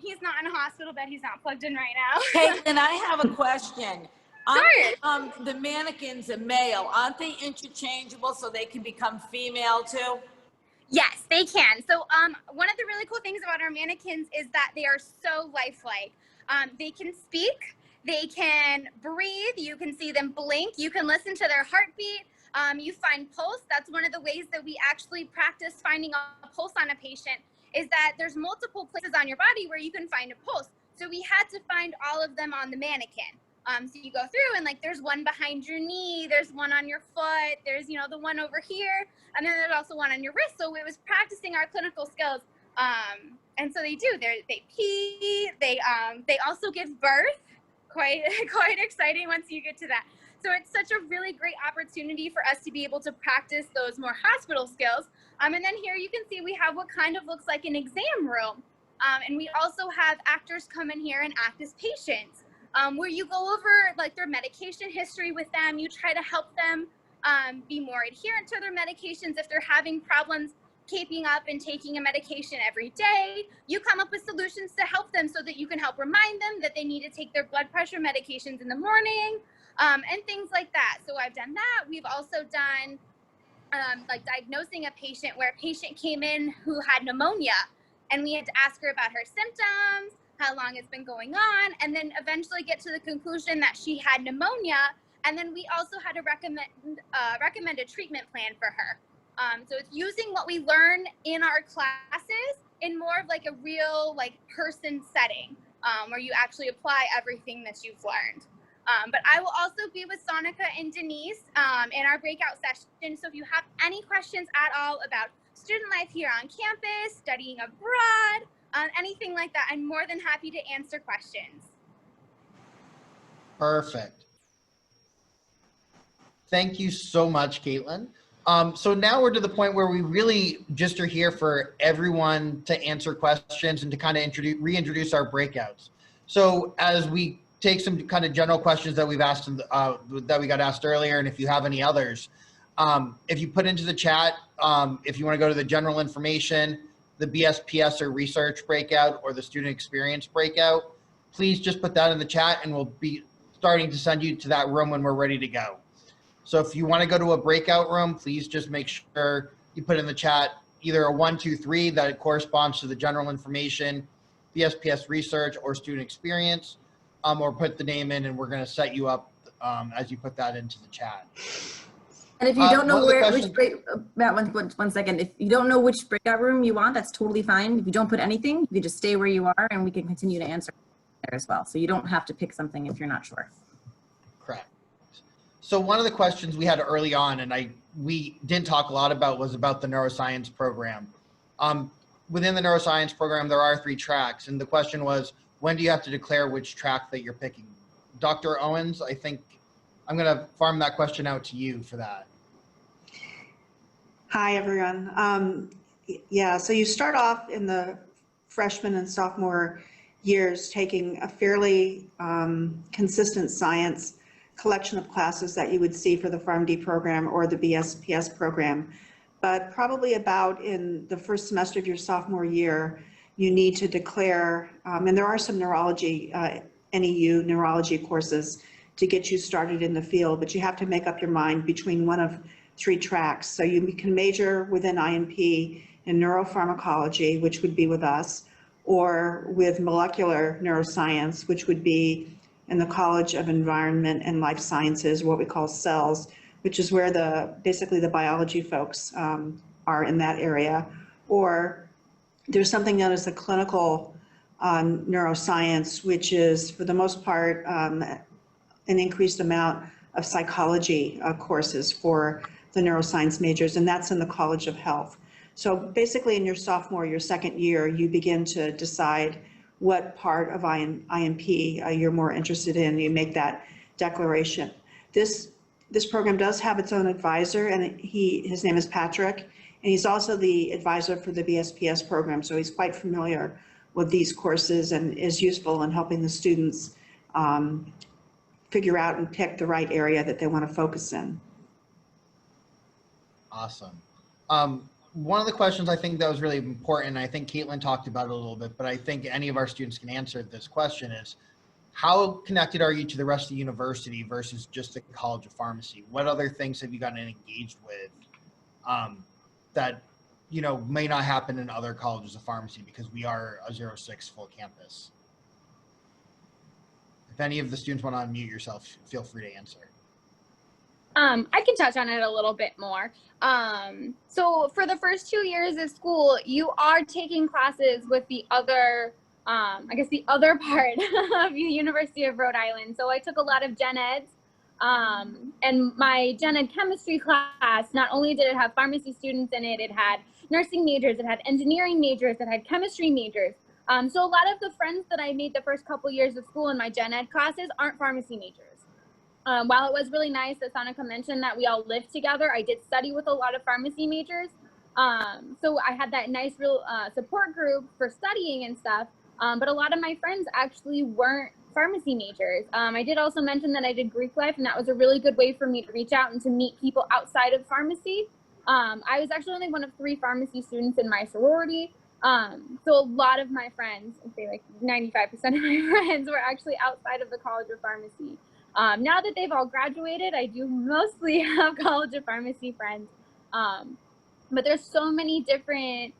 He's not in a hospital bed. He's not plugged in right now. Caitlin, I have a question. Sure. The mannequins are male. Aren't they interchangeable so they can become female too? Yes, they can. So one of the really cool things about our mannequins is that they are so lifelike. They can speak, they can breathe, you can see them blink, you can listen to their heartbeat, you find pulse. That's one of the ways that we actually practice finding a pulse on a patient, is that there's multiple places on your body where you can find a pulse. So we had to find all of them on the mannequin. So you go through and like there's one behind your knee, there's one on your foot, there's, you know, the one over here, and then there's also one on your wrist. So it was practicing our clinical skills. And so they do, they pee, they also give birth. Quite exciting once you get to that. So it's such a really great opportunity for us to be able to practice those more hospital skills. And then here you can see we have what kind of looks like an exam room. And we also have actors come in here and act as patients, where you go over like their medication history with them. You try to help them be more adherent to their medications. If they're having problems keeping up and taking a medication every day, you come up with solutions to help them so that you can help remind them that they need to take their blood pressure medications in the morning, and things like that. So I've done that. We've also done like diagnosing a patient where a patient came in who had pneumonia, and we had to ask her about her symptoms, how long it's been going on, and then eventually get to the conclusion that she had pneumonia. And then we also had to recommend a treatment plan for her. So it's using what we learn in our classes in more of like a real like person setting, where you actually apply everything that you've learned. But I will also be with Sonika and Denise in our breakout session. So if you have any questions at all about student life here on campus, studying abroad, anything like that, I'm more than happy to answer questions. Perfect. Thank you so much, Caitlin. So now we're to the point where we really just are here for everyone to answer questions and to kind of reintroduce our breakouts. So as we take some kind of general questions that we've asked, that we got asked earlier, and if you have any others, if you put into the chat, if you want to go to the general information, the BSPS or research breakout, or the student experience breakout, please just put that in the chat and we'll be starting to send you to that room when we're ready to go. So if you want to go to a breakout room, please just make sure you put in the chat either a 1, 2, 3 that corresponds to the general information, BSPS research, or student experience, or put the name in and we're going to set you up as you put that into the chat. And if you don't know Matt, one second. If you don't know which breakout room you want, that's totally fine. If you don't put anything, you can just stay where you are and we can continue to answer there as well. So you don't have to pick something if you're not sure. Correct. So one of the questions we had early on, and we didn't talk a lot about, was about the neuroscience program. Within the neuroscience program, there are 3 tracks. And the question was, when do you have to declare which track that you're picking? Dr. Owens, I think I'm going to farm that question out to you for that. Hi, everyone. Yeah, so you start off in the freshman and sophomore years taking a fairly consistent science collection of classes that you would see for the PharmD program or the BSPS program. But probably about in the first semester of your sophomore year, you need to declare, and there are some neurology, NEU neurology courses to get you started in the field, but you have to make up your mind between one of 3 tracks. So you can major within INP in neuropharmacology, which would be with us, or with molecular neuroscience, which would be in the College of Environment and Life Sciences, what we call CELS, which is where basically the biology folks are in that area. Or there's something known as the clinical neuroscience, which is for the most part an increased amount of psychology courses for the neuroscience majors, and that's in the College of Health. So basically in your sophomore, your second year, you begin to decide what part of INP you're more interested in. You make that declaration. This program does have its own advisor, and his name is Patrick, and he's also the advisor for the BSPS program, so he's quite familiar with these courses and is useful in helping the students figure out and pick the right area that they want to focus in. Awesome. One of the questions I think that was really important, and I think Caitlin talked about it a little bit, but I think any of our students can answer this question is, how connected are you to the rest of the university versus just the College of Pharmacy? What other things have you gotten engaged with that, you know, may not happen in other colleges of pharmacy, because we are a 06 full campus? If any of the students want to unmute yourself, feel free to answer. I can touch on it a little bit more. So for the first 2 years of school, you are taking classes with the other, I guess the other part of the University of Rhode Island. So I took a lot of gen eds, and my gen ed chemistry class, not only did it have pharmacy students in it, it had nursing majors, it had engineering majors, it had chemistry majors. So a lot of the friends that I made the first couple years of school in my gen ed classes aren't pharmacy majors. While it was really nice that Sonika mentioned that we all lived together, I did study with a lot of pharmacy majors. So I had that nice real support group for studying and stuff. But a lot of my friends actually weren't pharmacy majors. I did also mention that I did Greek life, and that was a really good way for me to reach out and to meet people outside of pharmacy. I was actually only one of 3 pharmacy students in my sorority. So a lot of my friends, I'd say like 95% of my friends, were actually outside of the College of Pharmacy. Now that they've all graduated, I do mostly have College of Pharmacy friends. But there's so many different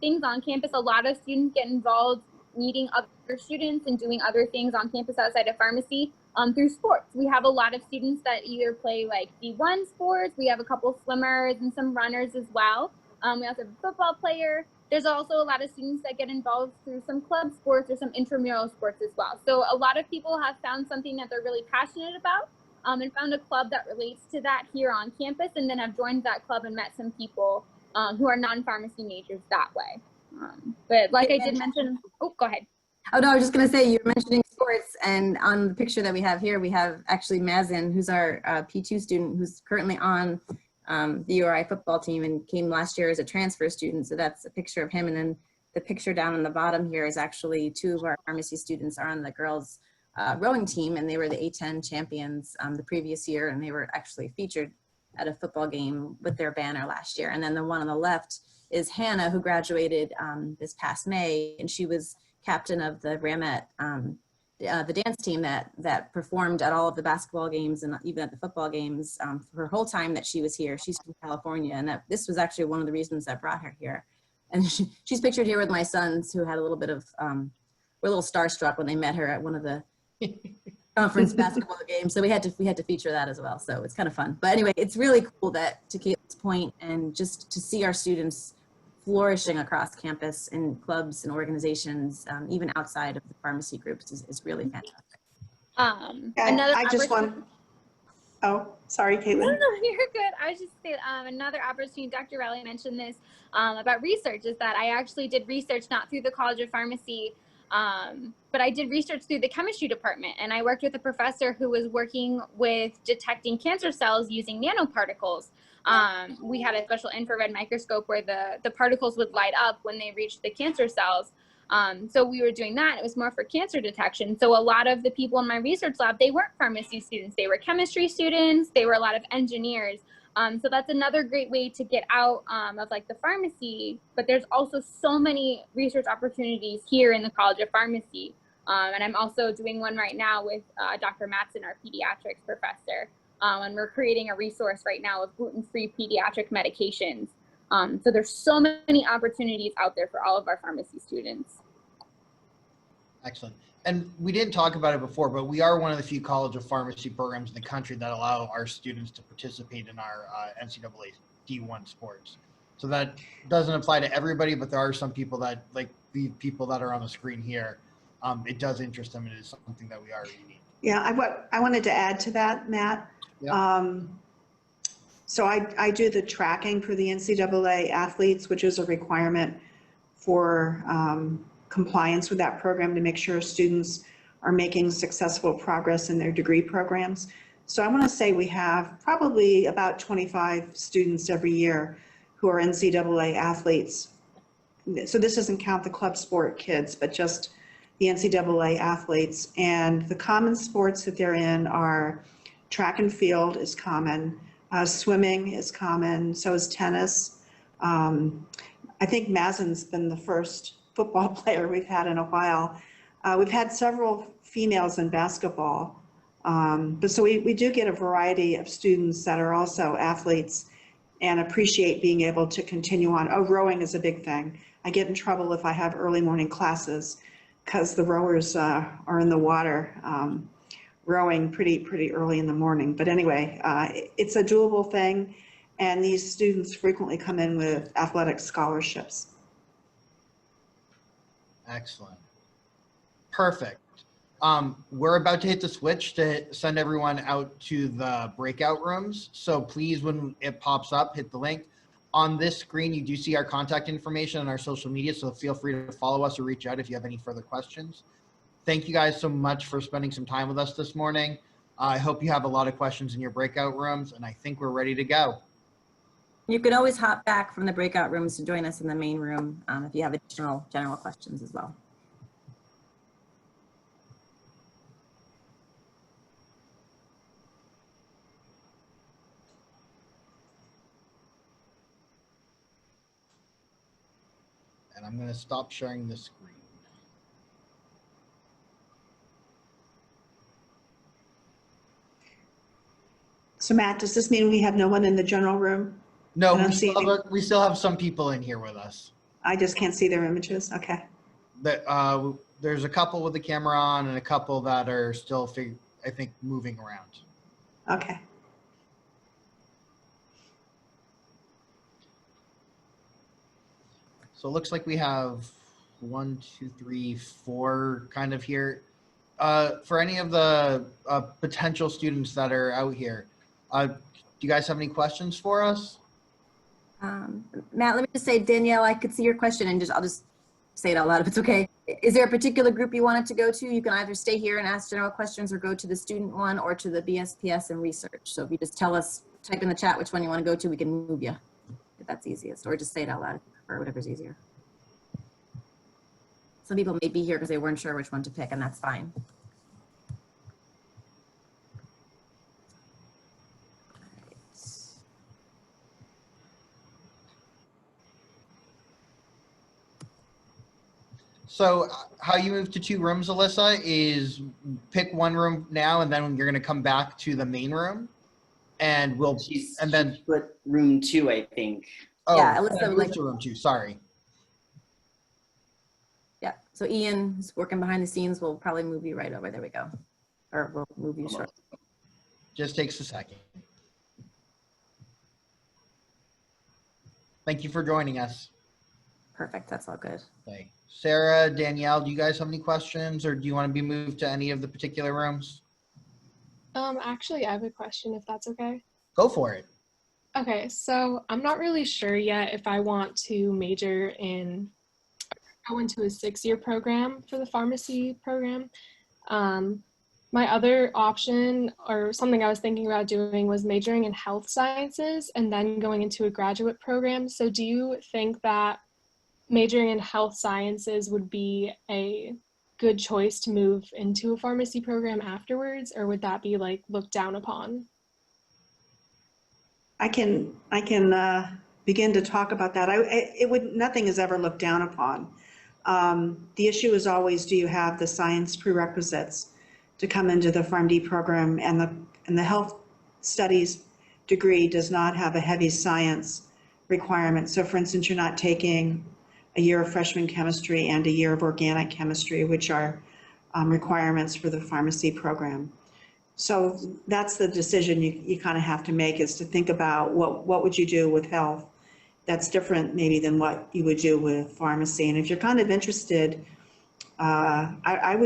things on campus. A lot of students get involved meeting other students and doing other things on campus outside of pharmacy through sports. We have a lot of students that either play like D1 sports. We have a couple swimmers and some runners as well. We also have a football player. There's also a lot of students that get involved through some club sports or some intramural sports as well. So a lot of people have found something that they're really passionate about and found a club that relates to that here on campus, and then have joined that club and met some people who are non-pharmacy majors that way. But like I did mention, oh, go ahead. Oh, no, I was just going to say, you're mentioning sports, and on the picture that we have here, we have actually Mazin, who's our P2 student, who's currently on the URI football team and came last year as a transfer student. So that's a picture of him. And then the picture down on the bottom here is actually 2 of our pharmacy students are on the girls rowing team, and they were the A10 champions the previous year, and they were actually featured at a football game with their banner last year. And then the one on the left is Hannah, who graduated this past May, and she was captain of the Ramette, the dance team that performed at all of the basketball games and even at the football games for her whole time that she was here. She's from California, and this was actually one of the reasons that brought her here. And she's pictured here with my sons, who had a little bit of, were a little starstruck when they met her at one of the conference basketball games. So we had to feature that as well. So it's kind of fun. But anyway, it's really cool that, to Caitlin's point, and just to see our students flourishing across campus in clubs and organizations, even outside of the pharmacy groups, is really fantastic. I just want, oh, sorry, Caitlin. No, you're good. I was just saying another opportunity, Dr. Rowley mentioned this about research, is that I actually did research not through the College of Pharmacy, but I did research through the chemistry department, and I worked with a professor who was working with detecting cancer cells using nanoparticles. We had a special infrared microscope where the particles would light up when they reached the cancer cells. So we were doing that. It was more for cancer detection. So a lot of the people in my research lab, they weren't pharmacy students. They were chemistry students. They were a lot of engineers. So that's another great way to get out of like the pharmacy, but there's also so many research opportunities here in the College of Pharmacy. And I'm also doing one right now with Dr. Matson, our pediatrics professor. And we're creating a resource right now of gluten-free pediatric medications. So there's so many opportunities out there for all of our pharmacy students. Excellent. And we didn't talk about it before, but we are one of the few College of Pharmacy programs in the country that allow our students to participate in our NCAA D1 sports. So that doesn't apply to everybody, but there are some people that, like the people that are on the screen here, it does interest them, and it is something that we are unique. Yeah, I wanted to add to that, Matt. Yeah. So I do the tracking for the NCAA athletes, which is a requirement for compliance with that program to make sure students are making successful progress in their degree programs. So I want to say we have probably about 25 students every year who are NCAA athletes. So this doesn't count the club sport kids, but just the NCAA athletes. And the common sports that they're in are track and field is common, swimming is common, so is tennis. I think Mazen's been the first football player we've had in a while. We've had several females in basketball. But so we do get a variety of students that are also athletes and appreciate being able to continue on. Oh, rowing is a big thing. I get in trouble if I have early morning classes because the rowers are in the water rowing pretty early in the morning. But anyway, it's a doable thing, and these students frequently come in with athletic scholarships. Excellent. Perfect. We're about to hit the switch to send everyone out to the breakout rooms. So please, when it pops up, hit the link. On this screen, you do see our contact information and our social media, so feel free to follow us or reach out if you have any further questions. Thank you guys so much for spending some time with us this morning. I hope you have a lot of questions in your breakout rooms, and I think we're ready to go. You can always hop back from the breakout rooms to join us in the main room if you have additional general questions as well. And I'm going to stop sharing the screen. So Matt, does this mean we have no one in the general room? No, I don't see any. we still have some people in here with us. I just can't see their images. Okay. There's a couple with the camera on and a couple that are still, I think, moving around. Okay. So it looks like we have 1, 2, 3, 4 kind of here. For any of the potential students that are out here, do you guys have any questions for us? Matt, let me just say, Danielle, I could see your question and I'll just say it out loud if it's okay. Is there a particular group you wanted to go to? You can either stay here and ask general questions or go to the student one or to the BSPS and research. So if you just tell us, type in the chat which one you want to go to, we can move you if that's easiest, or just say it out loud or whatever's easier. Some people may be here because they weren't sure which one to pick, and that's fine. So how you move to 2 rooms, Alyssa, is pick one room now, and then you're going to come back to the main room, and She's then put room 2, I think. oh, Yeah, Alyssa would move like to room 2. Sorry. Yeah, so Ian, who's working behind the scenes, will probably move you right over. There we go. Or we'll move you short. Just takes a second. Thank you for joining us. Perfect, that's all good. Okay. Sarah, Danielle, do you guys have any questions, or do you want to be moved to any of the particular rooms? Actually, I have a question, if that's okay. Go for it. Okay, so I'm not really sure yet if I want to major in, go into a 6-year program for the pharmacy program. My other option, or something I was thinking about doing, was majoring in health sciences and then going into a graduate program. So do you think that majoring in health sciences would be a good choice to move into a pharmacy program afterwards, or would that be like looked down upon? I can begin to talk about that. Nothing is ever looked down upon. The issue is always, do you have the science prerequisites to come into the PharmD program? And the health studies degree does not have a heavy science requirement. So for instance, you're not taking a year of freshman chemistry and a year of organic chemistry, which are requirements for the pharmacy program. So that's the decision you kind of have to make, is to think about what would you do with health that's different maybe than what you would do with pharmacy. And if you're kind of interested, I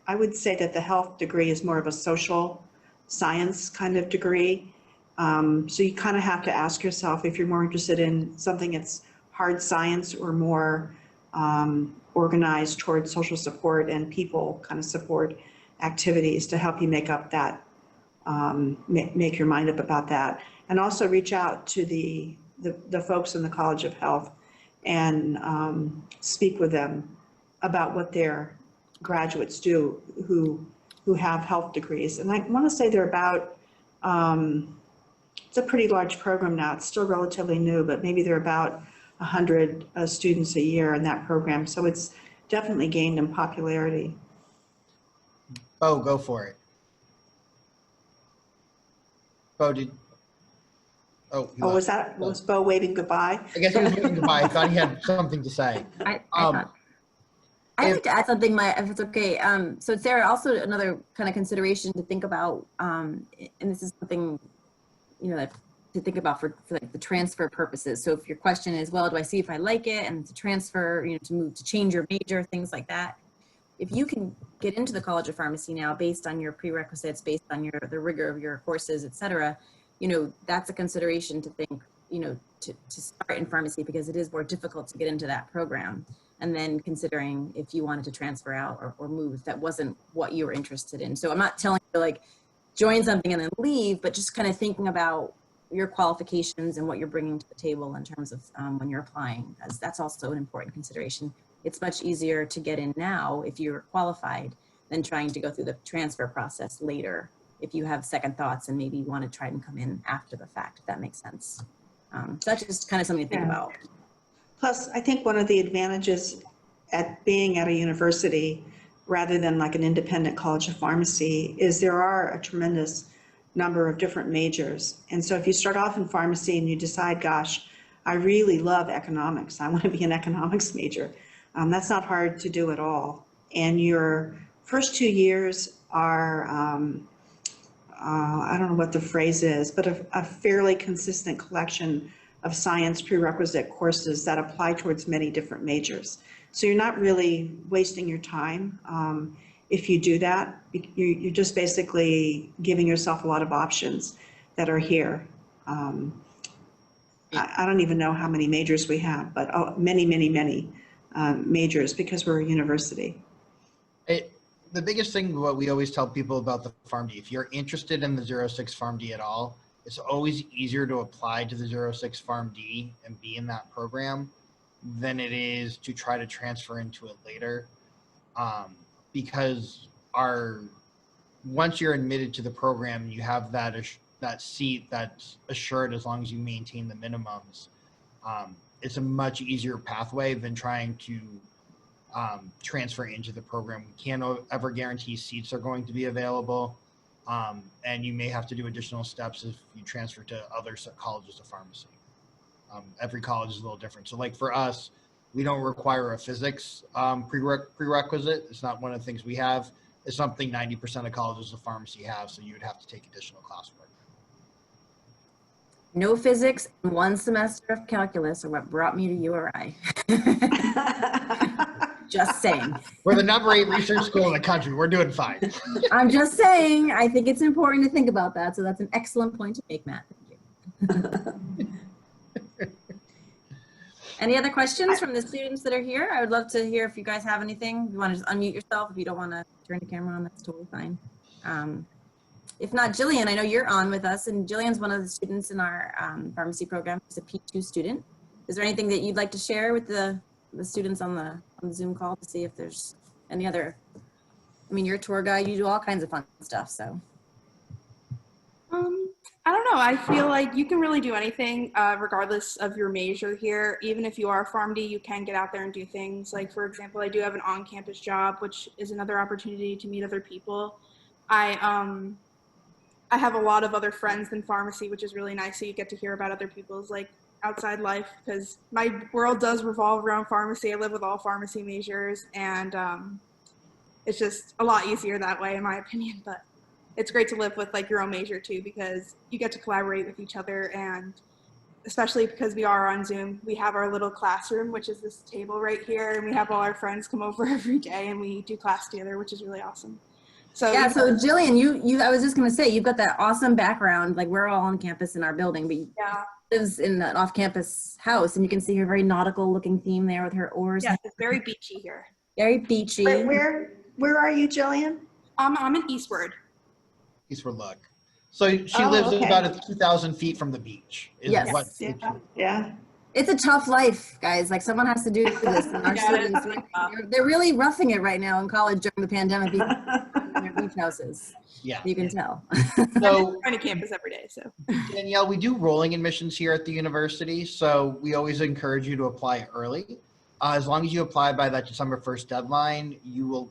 would say that the health degree is more of a social science kind of degree. So you kind of have to ask yourself if you're more interested in something that's hard science or more organized towards social support and people kind of support activities to help you make up that, make your mind up about that. And also reach out to the folks in the College of Health and speak with them about what their graduates do who have health degrees. And I want to say they're about, it's a pretty large program now. It's still relatively new, but maybe they're about 100 students a year in that program. So it's definitely gained in popularity. Bo, go for it. Bo, Was Bo waving goodbye? I guess he was waving goodbye. I thought he had something to say. I'd like to add something, if it's okay. So Sarah, also another kind of consideration to think about, and this is something, that to think about for like the transfer purposes. So if your question is, well, do I see if I like it and to transfer, to change your major, things like that. If you can get into the College of Pharmacy now based on your prerequisites, based on the rigor of your courses, et cetera, that's a consideration to think, to start in pharmacy, because it is more difficult to get into that program. And then considering if you wanted to transfer out or move, if that wasn't what you were interested in. So I'm not telling you to like join something and then leave, but just kind of thinking about your qualifications and what you're bringing to the table in terms of when you're applying, as that's also an important consideration. It's much easier to get in now if you're qualified than trying to go through the transfer process later if you have second thoughts and maybe you want to try and come in after the fact, if that makes sense. So that's just kind of something to think about. Plus, I think one of the advantages at being at a university rather than like an independent college of pharmacy is there are a tremendous number of different majors. And so if you start off in pharmacy and you decide, gosh, I really love economics, I want to be an economics major, that's not hard to do at all. And your first 2 years are, I don't know what the phrase is, but a fairly consistent collection of science prerequisite courses that apply towards many different majors. So you're not really wasting your time if you do that. You're just basically giving yourself a lot of options that are here. I don't even know how many majors we have, but many majors, because we're a university. The biggest thing, what we always tell people about the PharmD, if you're interested in the 06 PharmD at all, it's always easier to apply to the 06 PharmD and be in that program than it is to try to transfer into it later. Because once you're admitted to the program, you have that seat that's assured as long as you maintain the minimums. It's a much easier pathway than trying to transfer into the program. We can't ever guarantee seats are going to be available. And you may have to do additional steps if you transfer to other colleges of pharmacy. Every college is a little different. So like for us, we don't require a physics prerequisite. It's not one of the things we have. It's something 90% of colleges of pharmacy have, so you would have to take additional classwork. No physics and 1 semester of calculus are what brought me to URI. Just saying. We're the number 8 research school in the country. We're doing fine. I'm just saying, I think it's important to think about that. So that's an excellent point to make, Matt. Thank you. Any other questions from the students that are here? I would love to hear if you guys have anything. If you want to just unmute yourself, if you don't want to turn the camera on, that's totally fine. If not, Jillian, I know you're on with us, and Jillian's one of the students in our pharmacy program. She's a P2 student. Is there anything that you'd like to share with the the students on the Zoom call to see if there's any other, I mean, you're a tour guide, you do all kinds of fun stuff, so. I don't know. I feel like you can really do anything regardless of your major here. Even if you are PharmD, you can get out there and do things. Like, for example, I do have an on-campus job, which is another opportunity to meet other people. I have a lot of other friends than pharmacy, which is really nice. So you get to hear about other people's like outside life, because my world does revolve around pharmacy. I live with all pharmacy majors, and it's just a lot easier that way, in my opinion. But it's great to live with like your own major too, because you get to collaborate with each other, and especially because we are on Zoom, we have our little classroom, which is this table right here, and we have all our friends come over every day and we do class together, which is really awesome. So Yeah, so Jillian, you I was just gonna say, you've got that awesome background, like we're all on campus in our building, but yeah, lives in an off-campus house, and you can see her very nautical looking theme there with her oars. yeah, it's very beachy here. Very beachy. Where are you, Jillian? I'm in Eastward. Eastward look. So she lives about 2,000 feet from the beach. Is Yes. what Yeah. It's a tough life, guys. Like, someone has to do this. And our students, they're really roughing it right now in college during the pandemic because in their beach houses. Yeah. You can tell. So I'm on campus every day, so. Danielle, we do rolling admissions here at the university, so we always encourage you to apply early. As long as you apply by that December 1st deadline, you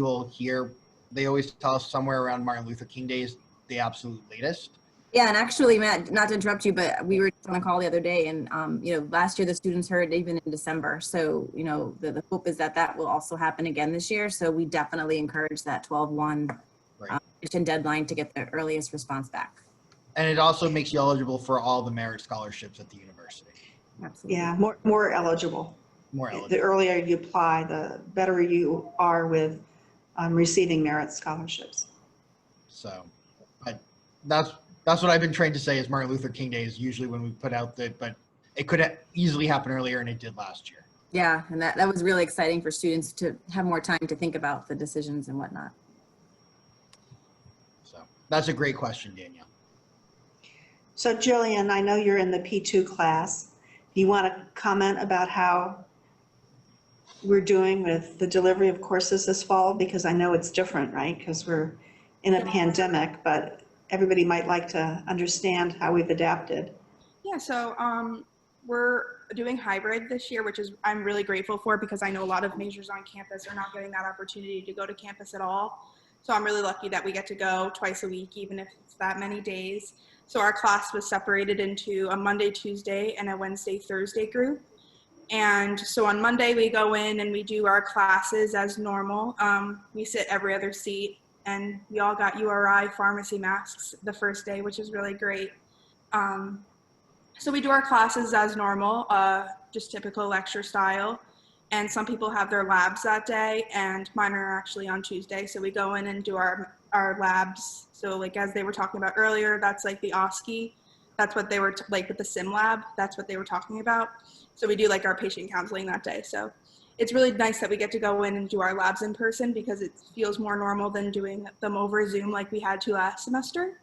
will hear, they always tell us somewhere around Martin Luther King Day is the absolute latest. Yeah, and actually, Matt, not to interrupt you, but we were on a call the other day, and last year the students heard even in December. So, the hope is that will also happen again this year. So we definitely encourage that 12/1 admission deadline to get the earliest response back. And it also makes you eligible for all the merit scholarships at the university. Absolutely. Yeah, more eligible. More eligible. The earlier you apply, the better you are with receiving merit scholarships. So that's what I've been trained to say is Martin Luther King Day is usually when we put out but it could easily happen earlier, and it did last year. Yeah, and that was really exciting for students to have more time to think about the decisions and whatnot. So that's a great question, Danielle. So Jillian, I know you're in the P2 class. Do you want to comment about how we're doing with the delivery of courses this fall? Because I know it's different, right? Because we're in a pandemic, but everybody might like to understand how we've adapted. Yeah, so we're doing hybrid this year, which is I'm really grateful for, because I know a lot of majors on campus are not getting that opportunity to go to campus at all. So I'm really lucky that we get to go twice a week, even if it's that many days. So our class was separated into a Monday, Tuesday, and a Wednesday, Thursday group. And so on Monday, we go in and we do our classes as normal. We sit every other seat, and we all got URI pharmacy masks the first day, which is really great. So we do our classes as normal, just typical lecture style. And some people have their labs that day, and mine are actually on Tuesday. So we go in and do our labs. So like, as they were talking about earlier, that's like the OSCE. That's what they were like with the sim lab. That's what they were talking about. So we do like our patient counseling that day. So it's really nice that we get to go in and do our labs in person, because it feels more normal than doing them over Zoom like we had to last semester.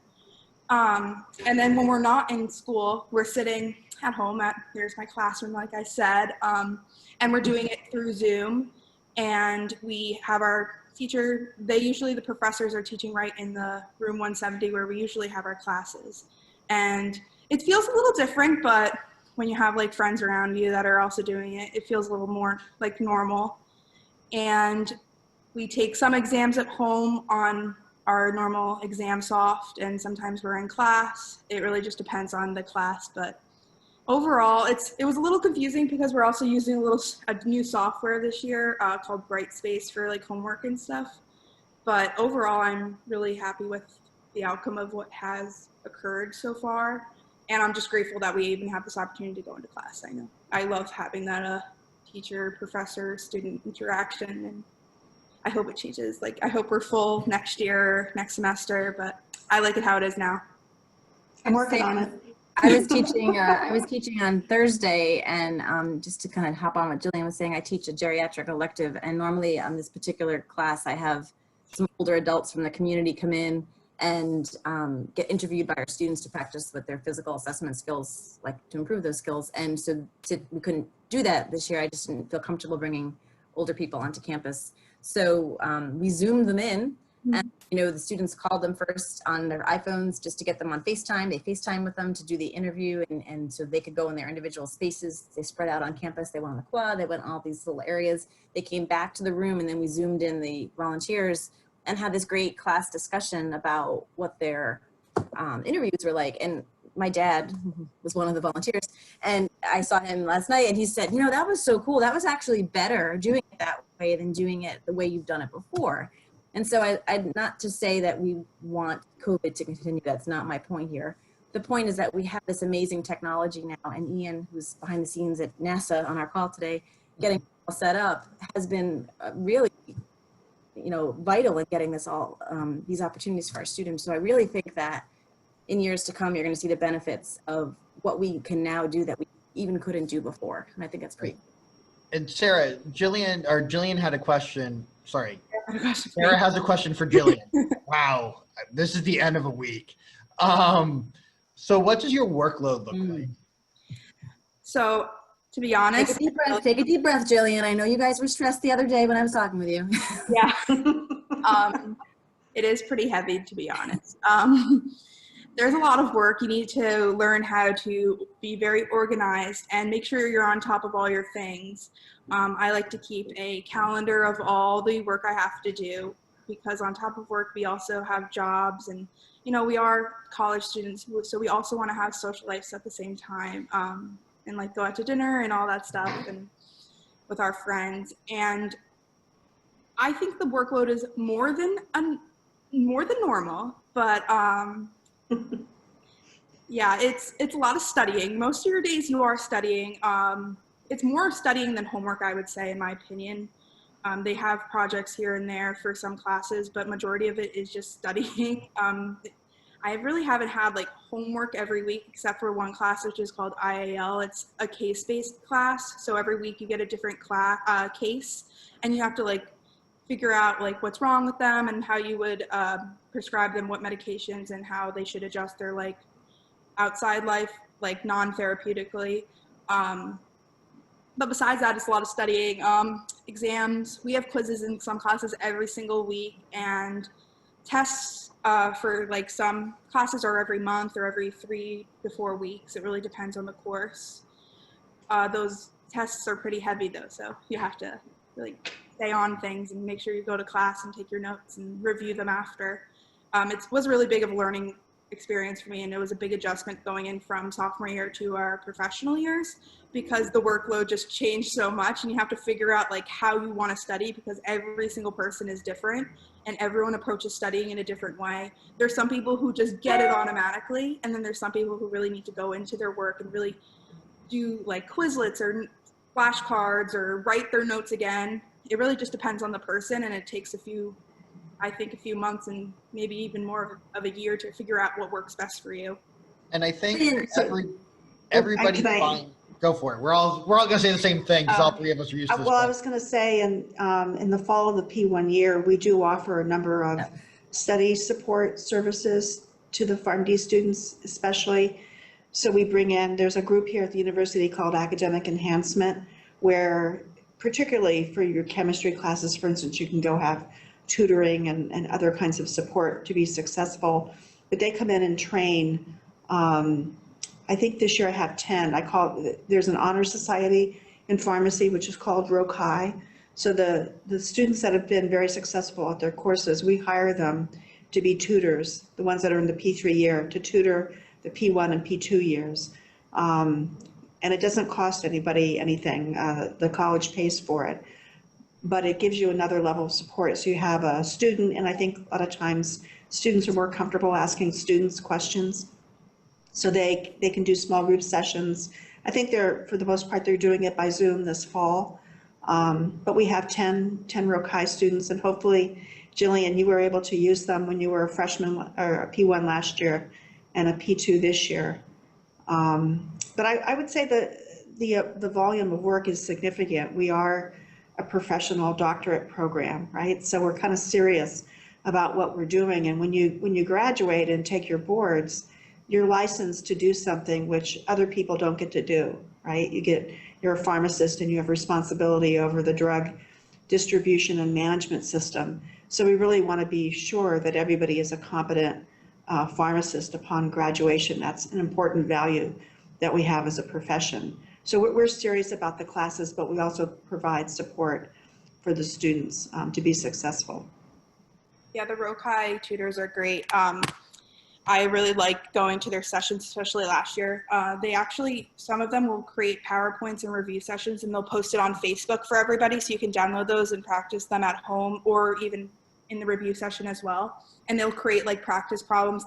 And then when we're not in school, we're sitting at home here's my classroom, like I said, and we're doing it through Zoom. And we have our teacher, the professors are teaching right in the room 170 where we usually have our classes. And it feels a little different, but when you have like friends around you that are also doing it, it feels a little more like normal. And we take some exams at home on our normal exam soft, and sometimes we're in class. It really just depends on the class, but overall it was a little confusing because we're also using a new software this year called Brightspace for like homework and stuff. But overall, I'm really happy with the outcome of what has occurred so far. And I'm just grateful that we even have this opportunity to go into class. I know I love having that teacher, professor, student interaction, and I hope it changes. Like, I hope we're full next year, next semester, but I like it how it is now. I'm working on it. I was teaching on Thursday, and just to kind of hop on what Jillian was saying, I teach a geriatric elective, and normally on this particular class, I have some older adults from the community come in and get interviewed by our students to practice with their physical assessment skills, like to improve those skills. And so we couldn't do that this year. I just didn't feel comfortable bringing older people onto campus. So we Zoomed them in, and the students called them first on their iPhones just to get them on FaceTime. They FaceTime with them to do the interview, and so they could go in their individual spaces. They spread out on campus. They went on the quad. They went all these little areas. They came back to the room, and then we Zoomed in the volunteers and had this great class discussion about what their interviews were like. And my dad was one of the volunteers, and I saw him last night, and he said, that was so cool. That was actually better doing it that way than doing it the way you've done it before. And so I not to say that we want COVID to continue. That's not my point here. The point is that we have this amazing technology now, and Ian, who's behind the scenes at NASA on our call today, getting all set up, has been really, vital in getting this all, these opportunities for our students. So I really think that in years to come, you're going to see the benefits of what we can now do that we even couldn't do before. And I think that's great. And Sarah, Jillian had a question. Sorry. Sarah has a question for Jillian. Wow. This is the end of a week. So what does your workload look like? So to be honest, take a deep breath, Jillian. I know you guys were stressed the other day when I was talking with you. Yeah. It is pretty heavy, to be honest. There's a lot of work. You need to learn how to be very organized and make sure you're on top of all your things. I like to keep a calendar of all the work I have to do, because on top of work, we also have jobs, and we are college students, so we also want to have social lives at the same time, and like go out to dinner and all that stuff and with our friends. And I think the workload is more than normal, but yeah, it's a lot of studying. Most of your days you are studying. It's more studying than homework, I would say, in my opinion. They have projects here and there for some classes, but majority of it is just studying. I really haven't had like homework every week except for one class, which is called IAL. It's a case-based class. So every week you get a different case, and you have to like figure out like what's wrong with them and how you would prescribe them what medications and how they should adjust their like outside life, like non-therapeutically. But besides that, it's a lot of studying, exams. We have quizzes in some classes every single week, and tests for like some classes are every month or every 3 to 4 weeks. It really depends on the course. Those tests are pretty heavy though, so you have to really stay on things and make sure you go to class and take your notes and review them after. It was really big of a learning experience for me, and it was a big adjustment going in from sophomore year to our professional years, because the workload just changed so much, and you have to figure out like how you want to study, because every single person is different and everyone approaches studying in a different way. There's some people who just get it automatically, and then there's some people who really need to go into their work and really do like Quizlets or flashcards or write their notes again. It really just depends on the person, and it takes a few months and maybe even more of a year to figure out what works best for you. And I think everybody's fine. Go for it. We're all going to say the same thing, because all three of us are used to this. Well, I was going to say, in the fall of the P1 year, we do offer a number of study support services to the PharmD students, especially. So we bring in, there's a group here at the university called Academic Enhancement, where particularly for your chemistry classes, for instance, you can go have tutoring and other kinds of support to be successful. But they come in and train. I think this year I have 10. There's an honor society in pharmacy, which is called ROCHI. So the students that have been very successful at their courses, we hire them to be tutors, the ones that are in the P3 year, to tutor the P1 and P2 years. And it doesn't cost anybody anything. The college pays for it, but it gives you another level of support. So you have a student, and I think a lot of times students are more comfortable asking students questions. So they can do small group sessions. I think for the most part, they're doing it by Zoom this fall. But we have 10 ROCHI students, and hopefully, Jillian, you were able to use them when you were a freshman or a P1 last year and a P2 this year. But I would say that the volume of work is significant. We are a professional doctorate program, right? So we're kind of serious about what we're doing. And when you graduate and take your boards, you're licensed to do something which other people don't get to do, right? You get you're a pharmacist and you have responsibility over the drug distribution and management system. So we really want to be sure that everybody is a competent pharmacist upon graduation. That's an important value that we have as a profession. So we're serious about the classes, but we also provide support for the students to be successful. Yeah, the Rokai tutors are great. I really like going to their sessions, especially last year. They actually, some of them will create PowerPoints and review sessions, and they'll post it on Facebook for everybody, so you can download those and practice them at home or even in the review session as well. And they'll create like practice problems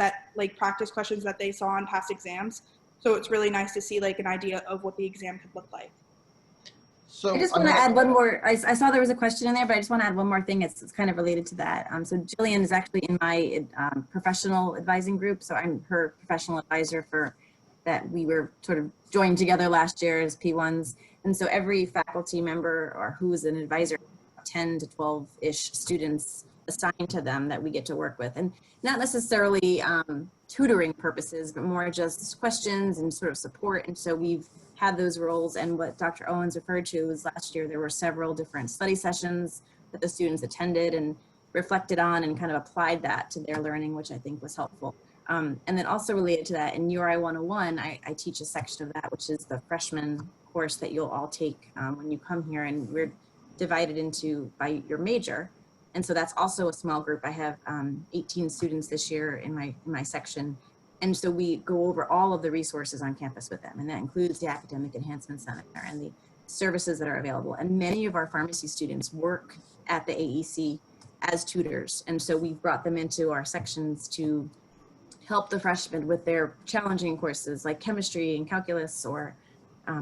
practice questions that they saw on past exams. So it's really nice to see like an idea of what the exam could look like. So I just want to add one more. I saw there was a question in there, but I just want to add one more thing. It's kind of related to that. So Jillian is actually in my professional advising group. So I'm her professional advisor for that. We were sort of joined together last year as P1s. And so every faculty member or who is an advisor, 10 to 12-ish students assigned to them that we get to work with. And not necessarily tutoring purposes, but more just questions and sort of support. And so we've had those roles, and what Dr. Owens referred to was last year there were several different study sessions that the students attended and reflected on and kind of applied that to their learning, which I think was helpful. And then also related to that, in URI 101, I teach a section of that, which is the freshman course that you'll all take when you come here, and we're divided into by your major. And so that's also a small group. I have 18 students this year in my section. And so we go over all of the resources on campus with them, and that includes the Academic Enhancement Center and the services that are available. And many of our pharmacy students work at the AEC as tutors. And so we've brought them into our sections to help the freshmen with their challenging courses like chemistry and calculus or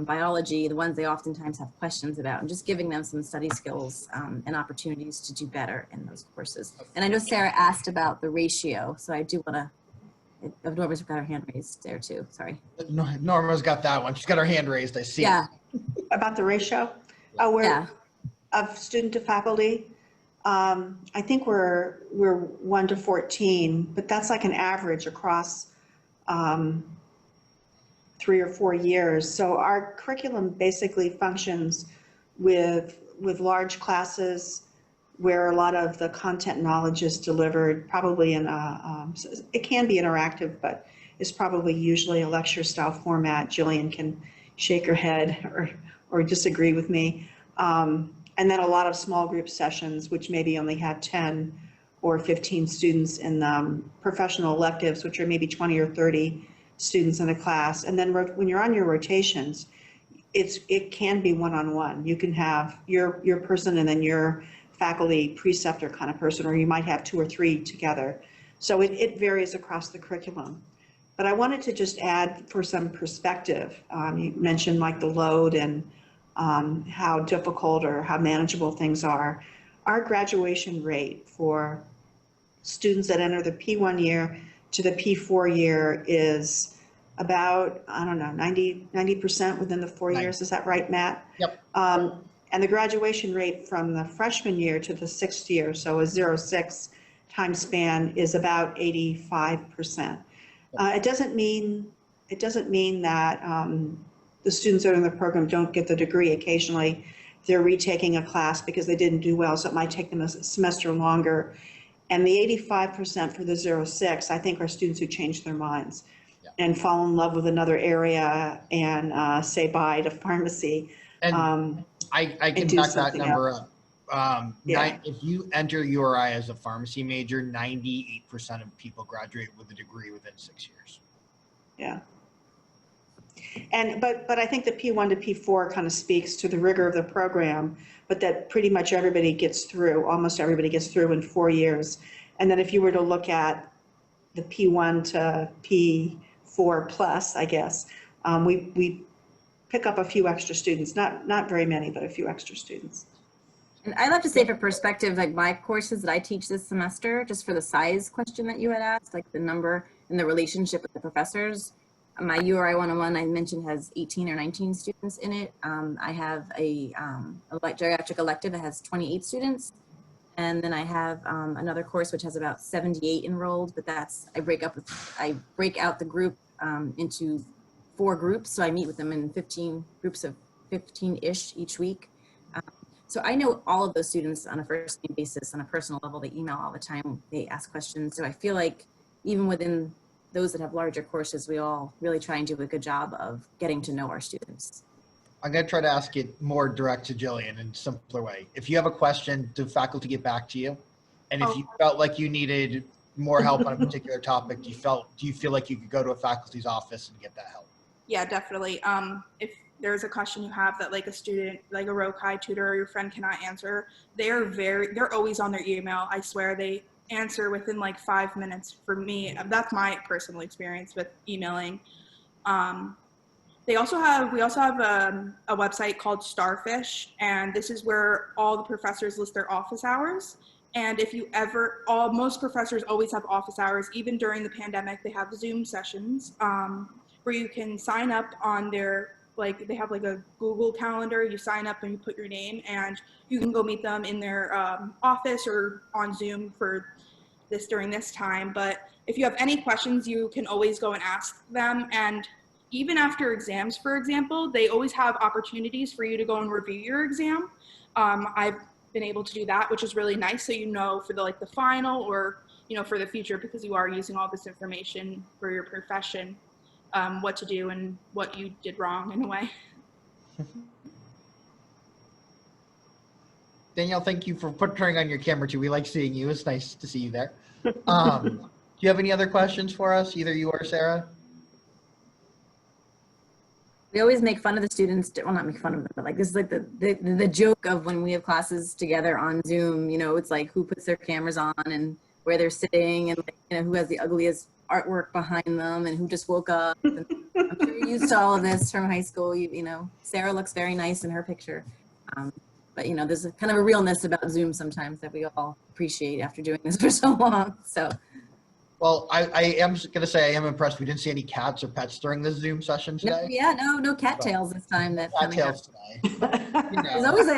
biology, the ones they oftentimes have questions about, and just giving them some study skills and opportunities to do better in those courses. And I know Sarah asked about the ratio, so I do want to, Norma's got her hand raised there too, sorry. Norma's got that one. She's got her hand raised, I see. Yeah. About the ratio? Of student to faculty? I think we're 1 to 14, but that's like an average across 3 or 4 years. So our curriculum basically functions with large classes where a lot of the content knowledge is delivered, probably in it can be interactive, but it's probably usually a lecture style format. Jillian can shake her head or disagree with me. And then a lot of small group sessions, which maybe only have 10 or 15 students in professional electives, which are maybe 20 or 30 students in a class. And then when you're on your rotations, it can be one-on-one. You can have your person and then your faculty preceptor kind of person, or you might have 2 or 3 together. So it varies across the curriculum. But I wanted to just add for some perspective. You mentioned like the load and how difficult or how manageable things are. Our graduation rate for students that enter the P1 year to the P4 year is about, I don't know, 90% within the 4 years. Is that right, Matt? Yep. And the graduation rate from the freshman year to the 6th year, so a 0-6 time span, is about 85%. It doesn't mean that the students that are in the program don't get the degree. Occasionally, they're retaking a class because they didn't do well, so it might take them a semester longer. And the 85% for the 0-6, I think, are students who change their minds and fall in love with another area and say bye to pharmacy. And I can back that number up. If you enter URI as a pharmacy major, 98% of people graduate with a degree within 6 years. Yeah. And but I think the P1 to P4 kind of speaks to the rigor of the program, but that pretty much everybody gets through, almost everybody gets through in 4 years. And then if you were to look at the P1 to P4 plus, I guess, we pick up a few extra students, not very many, but a few extra students. And I'd like to say for perspective, like my courses that I teach this semester, just for the size question that you had asked, like the number and the relationship with the professors, my URI 101 I mentioned has 18 or 19 students in it. I have a geriatric elective that has 28 students. And then I have another course which has about 78 enrolled, but that's, I break out the group into 4 groups. So I meet with them in 15 groups of 15-ish each week. So I know all of those students on a first name basis, on a personal level. They email all the time, they ask questions. So I feel like even within those that have larger courses, we all really try and do a good job of getting to know our students. I'm going to try to ask it more direct to Jillian in a simpler way. If you have a question, do faculty get back to you? And if you felt like you needed more help on a particular topic, do you feel like you could go to a faculty's office and get that help? Yeah, definitely. If there's a question you have that like a student, like a Rokai tutor or your friend cannot answer, they're always on their email. I swear they answer within like 5 minutes. For me, that's my personal experience with emailing. We also have a website called Starfish, and this is where all the professors list their office hours. And if you ever, most professors always have office hours. Even during the pandemic, they have Zoom sessions where you can sign up on their, like they have like a Google Calendar. You sign up and you put your name, and you can go meet them in their office or on Zoom for during this time. But if you have any questions, you can always go and ask them. And even after exams, for example, they always have opportunities for you to go and review your exam. I've been able to do that, which is really nice. So you know for the final or for the future, because you are using all this information for your profession, what to do and what you did wrong in a way. Danielle, thank you for turning on your camera too. We like seeing you. It's nice to see you there. Do you have any other questions for us, either you or Sarah? We always make fun of the students, well, not make fun of them, but like this is like the joke of when we have classes together on Zoom, it's like who puts their cameras on and where they're sitting and who has the ugliest artwork behind them and who just woke up. And I'm sure you're used to all of this from high school. Sarah looks very nice in her picture. But there's a kind of a realness about Zoom sometimes that we all appreciate after doing this for so long. So. Well, I am going to say I am impressed. We didn't see any cats or pets during the Zoom session today. No cattails this time. Cattails today. There's always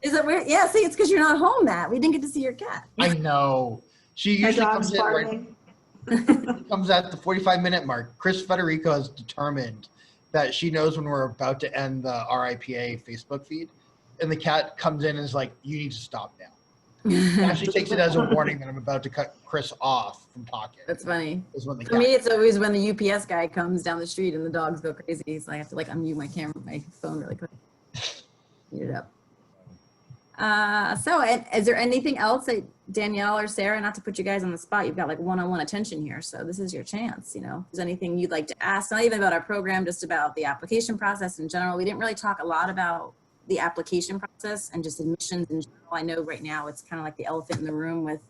is it weird? Yeah, see, it's because you're not home, Matt. We didn't get to see your cat. I know. She usually comes in comes at the 45-minute mark. Chris Federico is determined that she knows when we're about to end the RIPA Facebook feed. And the cat comes in and is like, you need to stop now. Now she takes it as a warning that I'm about to cut Chris off from talking. That's funny. For me, it's always when the UPS guy comes down the street and the dogs go crazy. So I have to unmute my camera, my phone really quick. Mute it up. So is there anything else that Danielle or Sarah, not to put you guys on the spot, you've got one-on-one attention here. So this is your chance, Is there anything you'd like to ask? Not even about our program, just about the application process in general. We didn't really talk a lot about the application process and just admissions in general. I know right now it's kind of like the elephant in the room with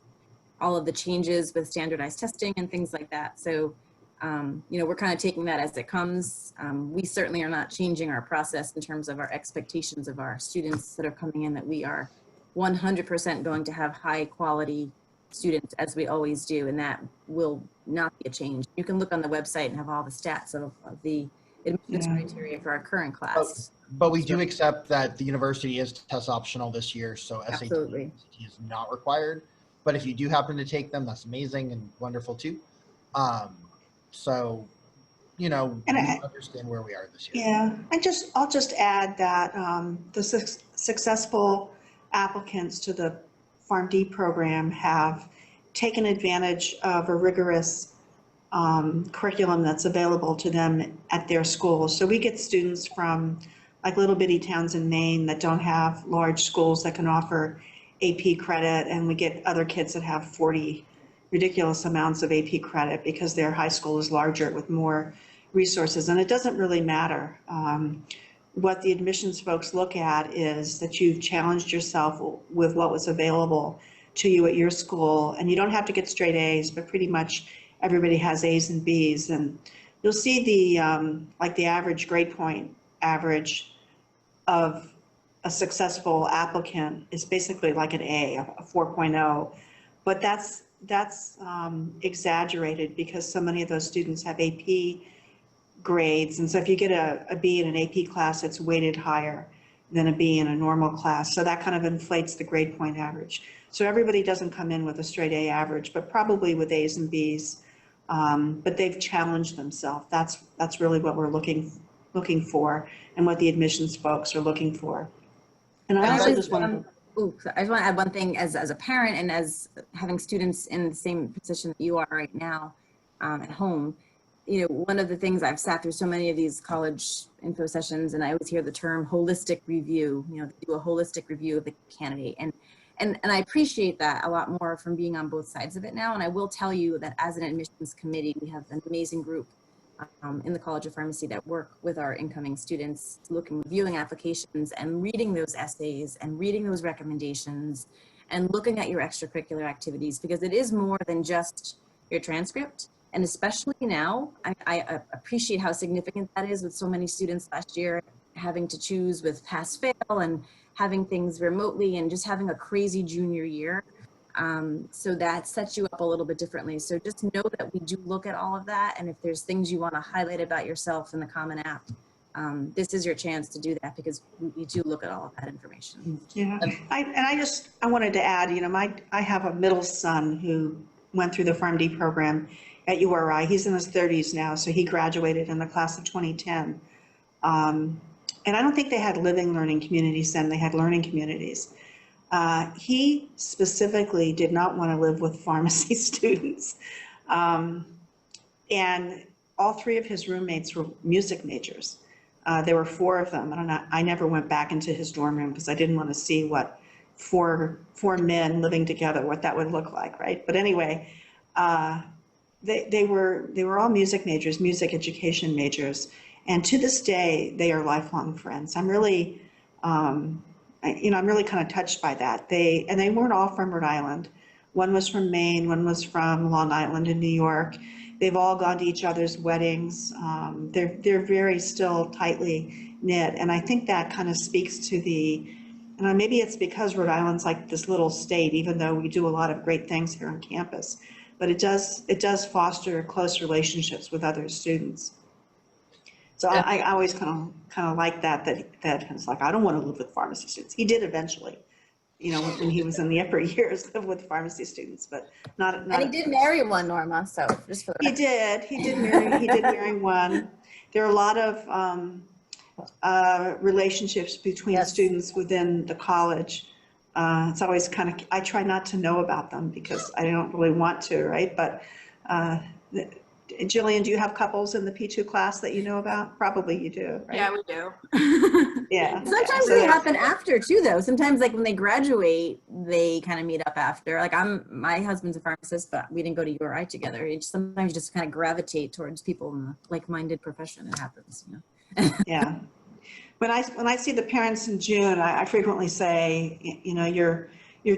all of the changes with standardized testing and things like that. So, we're kind of taking that as it comes. We certainly are not changing our process in terms of our expectations of our students that are coming in, that we are 100% going to have high quality students as we always do. And that will not be a change. You can look on the website and have all the stats of the admissions criteria for our current class. But we do accept that the university is test optional this year, so SAT is not required. But if you do happen to take them, that's amazing and wonderful too. So, we understand where we are this year. Yeah, I'll just add that the successful applicants to the PharmD program have taken advantage of a rigorous curriculum that's available to them at their schools. So we get students from little bitty towns in Maine that don't have large schools that can offer AP credit, and we get other kids that have 40 ridiculous amounts of AP credit because their high school is larger with more resources. And it doesn't really matter. What the admissions folks look at is that you've challenged yourself with what was available to you at your school, and you don't have to get straight A's, but pretty much everybody has A's and B's. And you'll see the average grade point average of a successful applicant is basically like an A, a 4.0, but that's exaggerated because so many of those students have AP grades. And so if you get a B in an AP class, it's weighted higher than a B in a normal class. So that kind of inflates the grade point average. So everybody doesn't come in with a straight A average, but probably with A's and B's. But they've challenged themselves. That's really what we're looking looking for and what the admissions folks are looking for. And I I also was, just want to, I just want to add one thing as a parent and as having students in the same position that you are right now at home. You know, one of the things I've sat through so many of these college info sessions, and I always hear the term holistic review, you know, do a holistic review of the candidate. And I appreciate that a lot more from being on both sides of it now. And I will tell you that as an admissions committee, we have an amazing group in the College of Pharmacy that work with our incoming students, reviewing applications and reading those essays and reading those recommendations and looking at your extracurricular activities, because it is more than just your transcript. And especially now, I appreciate how significant that is with so many students last year having to choose with pass fail and having things remotely and just having a crazy junior year. So that sets you up a little bit differently. So just know that we do look at all of that. And if there's things you want to highlight about yourself in the Common App, this is your chance to do that, because we do look at all of that information. yeah. I wanted to add, you know, I have a middle son who went through the PharmD program at URI. He's in his 30s now, so he graduated in the class of 2010. And I don't think they had living learning communities then, they had learning communities. He specifically did not want to live with pharmacy students. And all three of his roommates were music majors. There were four of them. I never went back into his dorm room because I didn't want to see what four men living together, what that would look like, right? But anyway, they were all music majors, music education majors. And to this day, they are lifelong friends. I'm really, I'm really kind of touched by that. They weren't all from Rhode Island. One was from Maine, one was from Long Island in New York. They've all gone to each other's weddings. They're very still tightly knit. And I think that kind of speaks to maybe it's because Rhode Island's like this little state, even though we do a lot of great things here on campus, but it does foster close relationships with other students. So I always kind of like that it's like, I don't want to live with pharmacy students. He did eventually, you know, when he was in the upper years, live with pharmacy students, but not. And he did marry one, Norma. So just for he did marry one. There are a lot of relationships between students within the college. It's always I try not to know about them because I don't really want to, right? But Jillian, do you have couples in the P2 class that you know about? Probably you do, right? Yeah, we do. Yeah. Sometimes they happen after too, though. Sometimes, like when they graduate, they kind of meet up after. Like my husband's a pharmacist, but we didn't go to URI together. Sometimes you just kind of gravitate towards people in a like-minded profession. It happens, you know. Yeah. When I see the parents in June, I frequently say, you know, your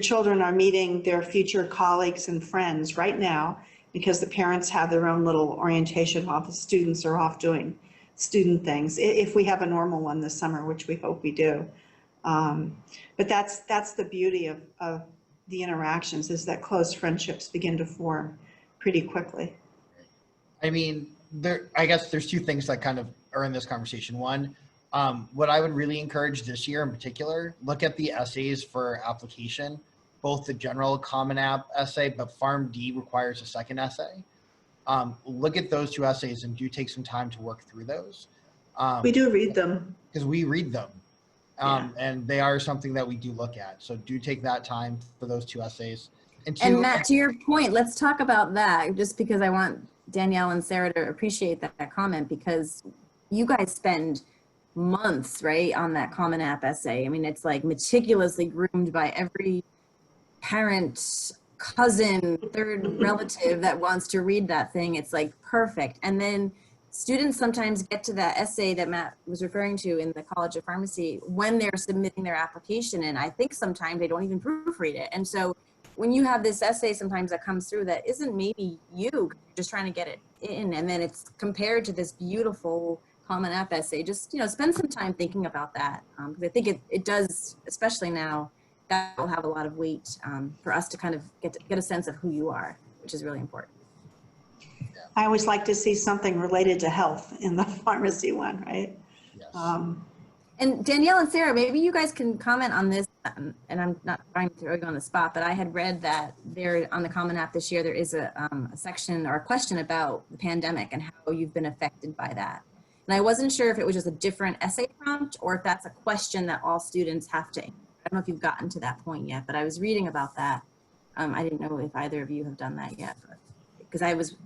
children are meeting their future colleagues and friends right now, because the parents have their own little orientation while the students are off doing student things, if we have a normal one this summer, which we hope we do. But that's the beauty of the interactions, is that close friendships begin to form pretty quickly. I mean, I guess there's two things that kind of are in this conversation. One, what I would really encourage this year in particular, look at the essays for application, both the general Common App essay, but PharmD requires a second essay. Look at those two essays and do take some time to work through those. We do read them. Because we read them. And they are something that we do look at. So do take that time for those two essays. And Matt, to your point, let's talk about that, just because I want Danielle and Sarah to appreciate that comment, because you guys spend months, right, on that Common App essay. I mean, it's like meticulously groomed by every parent, cousin, third relative that wants to read that thing. It's like perfect. And then students sometimes get to that essay that Matt was referring to in the College of Pharmacy when they're submitting their application. And I think sometimes they don't even proofread it. And so when you have this essay sometimes that comes through that isn't maybe you just trying to get it in, and then it's compared to this beautiful Common App essay, just, you know, spend some time thinking about that. Because I think it does, especially now, that will have a lot of weight for us to kind of get a sense of who you are, which is really important. I always like to see something related to health in the pharmacy one, right? Yes. And Danielle and Sarah, maybe you guys can comment on this, and I'm not trying to throw you on the spot, but I had read that there on the Common App this year, there is a section or a question about the pandemic and how you've been affected by that. And I wasn't sure if it was just a different essay prompt or if that's a question that all students have to answer. I don't know if you've gotten to that point yet, but I was reading about that. I didn't know if either of you have done that yet, because I was,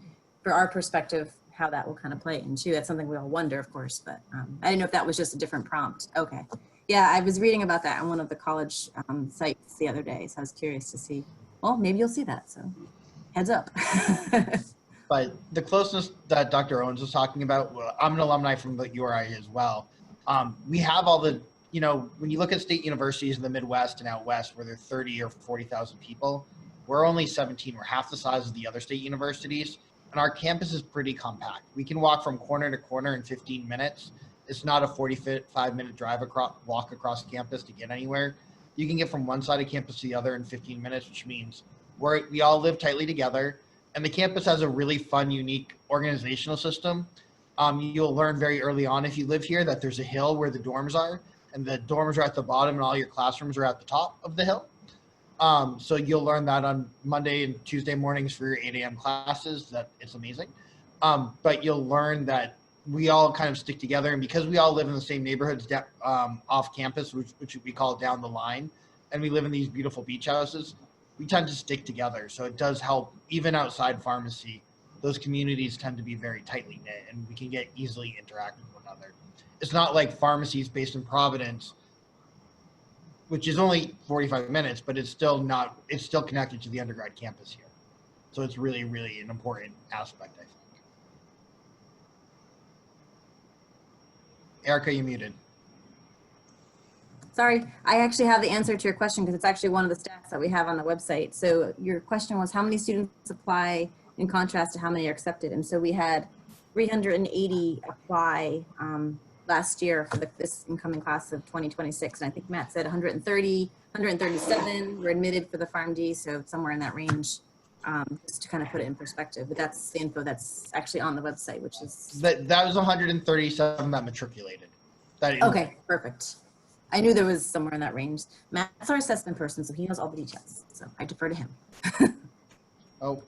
for our perspective, how that will kind of play into. That's something we all wonder, of course, but I didn't know if that was just a different prompt. Okay. Yeah, I was reading about that on one of the college sites the other day, so I was curious to see. Well, maybe you'll see that, so heads up. But the closeness that Dr. Owens was talking about, well, I'm an alumni from the URI as well. We have all the, you know, when you look at state universities in the Midwest and out West where they're 30 or 40,000 people, we're only 17. We're half the size of the other state universities. And our campus is pretty compact. We can walk from corner to corner in 15 minutes. It's not a 45-minute walk across campus to get anywhere. You can get from one side of campus to the other in 15 minutes, which means we all live tightly together. And the campus has a really fun, unique organizational system. You'll learn very early on if you live here that there's a hill where the dorms are, and the dorms are at the bottom and all your classrooms are at the top of the hill. So you'll learn that on Monday and Tuesday mornings for your 8 a.m. classes. That it's amazing. But you'll learn that we all kind of stick together, and because we all live in the same neighborhoods off campus, which we call down the line, and we live in these beautiful beach houses, we tend to stick together. So it does help, even outside pharmacy, those communities tend to be very tightly knit and we can get easily interact with one another. It's not like pharmacies based in Providence, which is only 45 minutes, but it's still connected to the undergrad campus here. So it's really, really an important aspect, I think. Erica, you muted. Sorry, I actually have the answer to your question because it's actually one of the stats that we have on the website. So your question was how many students apply in contrast to how many are accepted. And so we had 380 apply last year for this incoming class of 2026. And I think Matt said 130, 137 were admitted for the PharmD. So somewhere in that range, just to kind of put it in perspective. But that's the info that's actually on the website, which is. That was 137 that matriculated. Okay, perfect. I knew there was somewhere in that range. Matt's our assessment person, so he knows all the details. So I defer to him. Oh,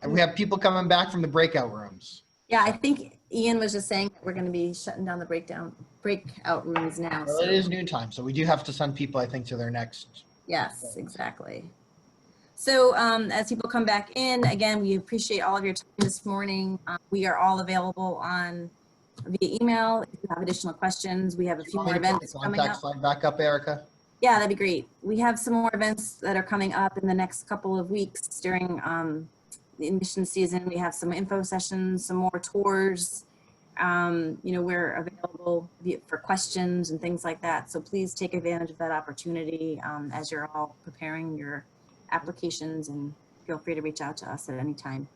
and we have people coming back from the breakout rooms. Yeah, I think Ian was just saying that we're going to be shutting down the breakout rooms now. Well, so. It is noon time, so we do have to send people, I think, to their next. Yes, exactly. So as people come back in, again, we appreciate all of your time this morning. We are all available via email. If you have additional questions, we have a few more events coming up. Slide back up, Erica. Yeah, that'd be great. We have some more events that are coming up in the next couple of weeks during the admission season. We have some info sessions, some more tours. We're available for questions and things like that. So please take advantage of that opportunity as you're all preparing your applications, and feel free to reach out to us at any time.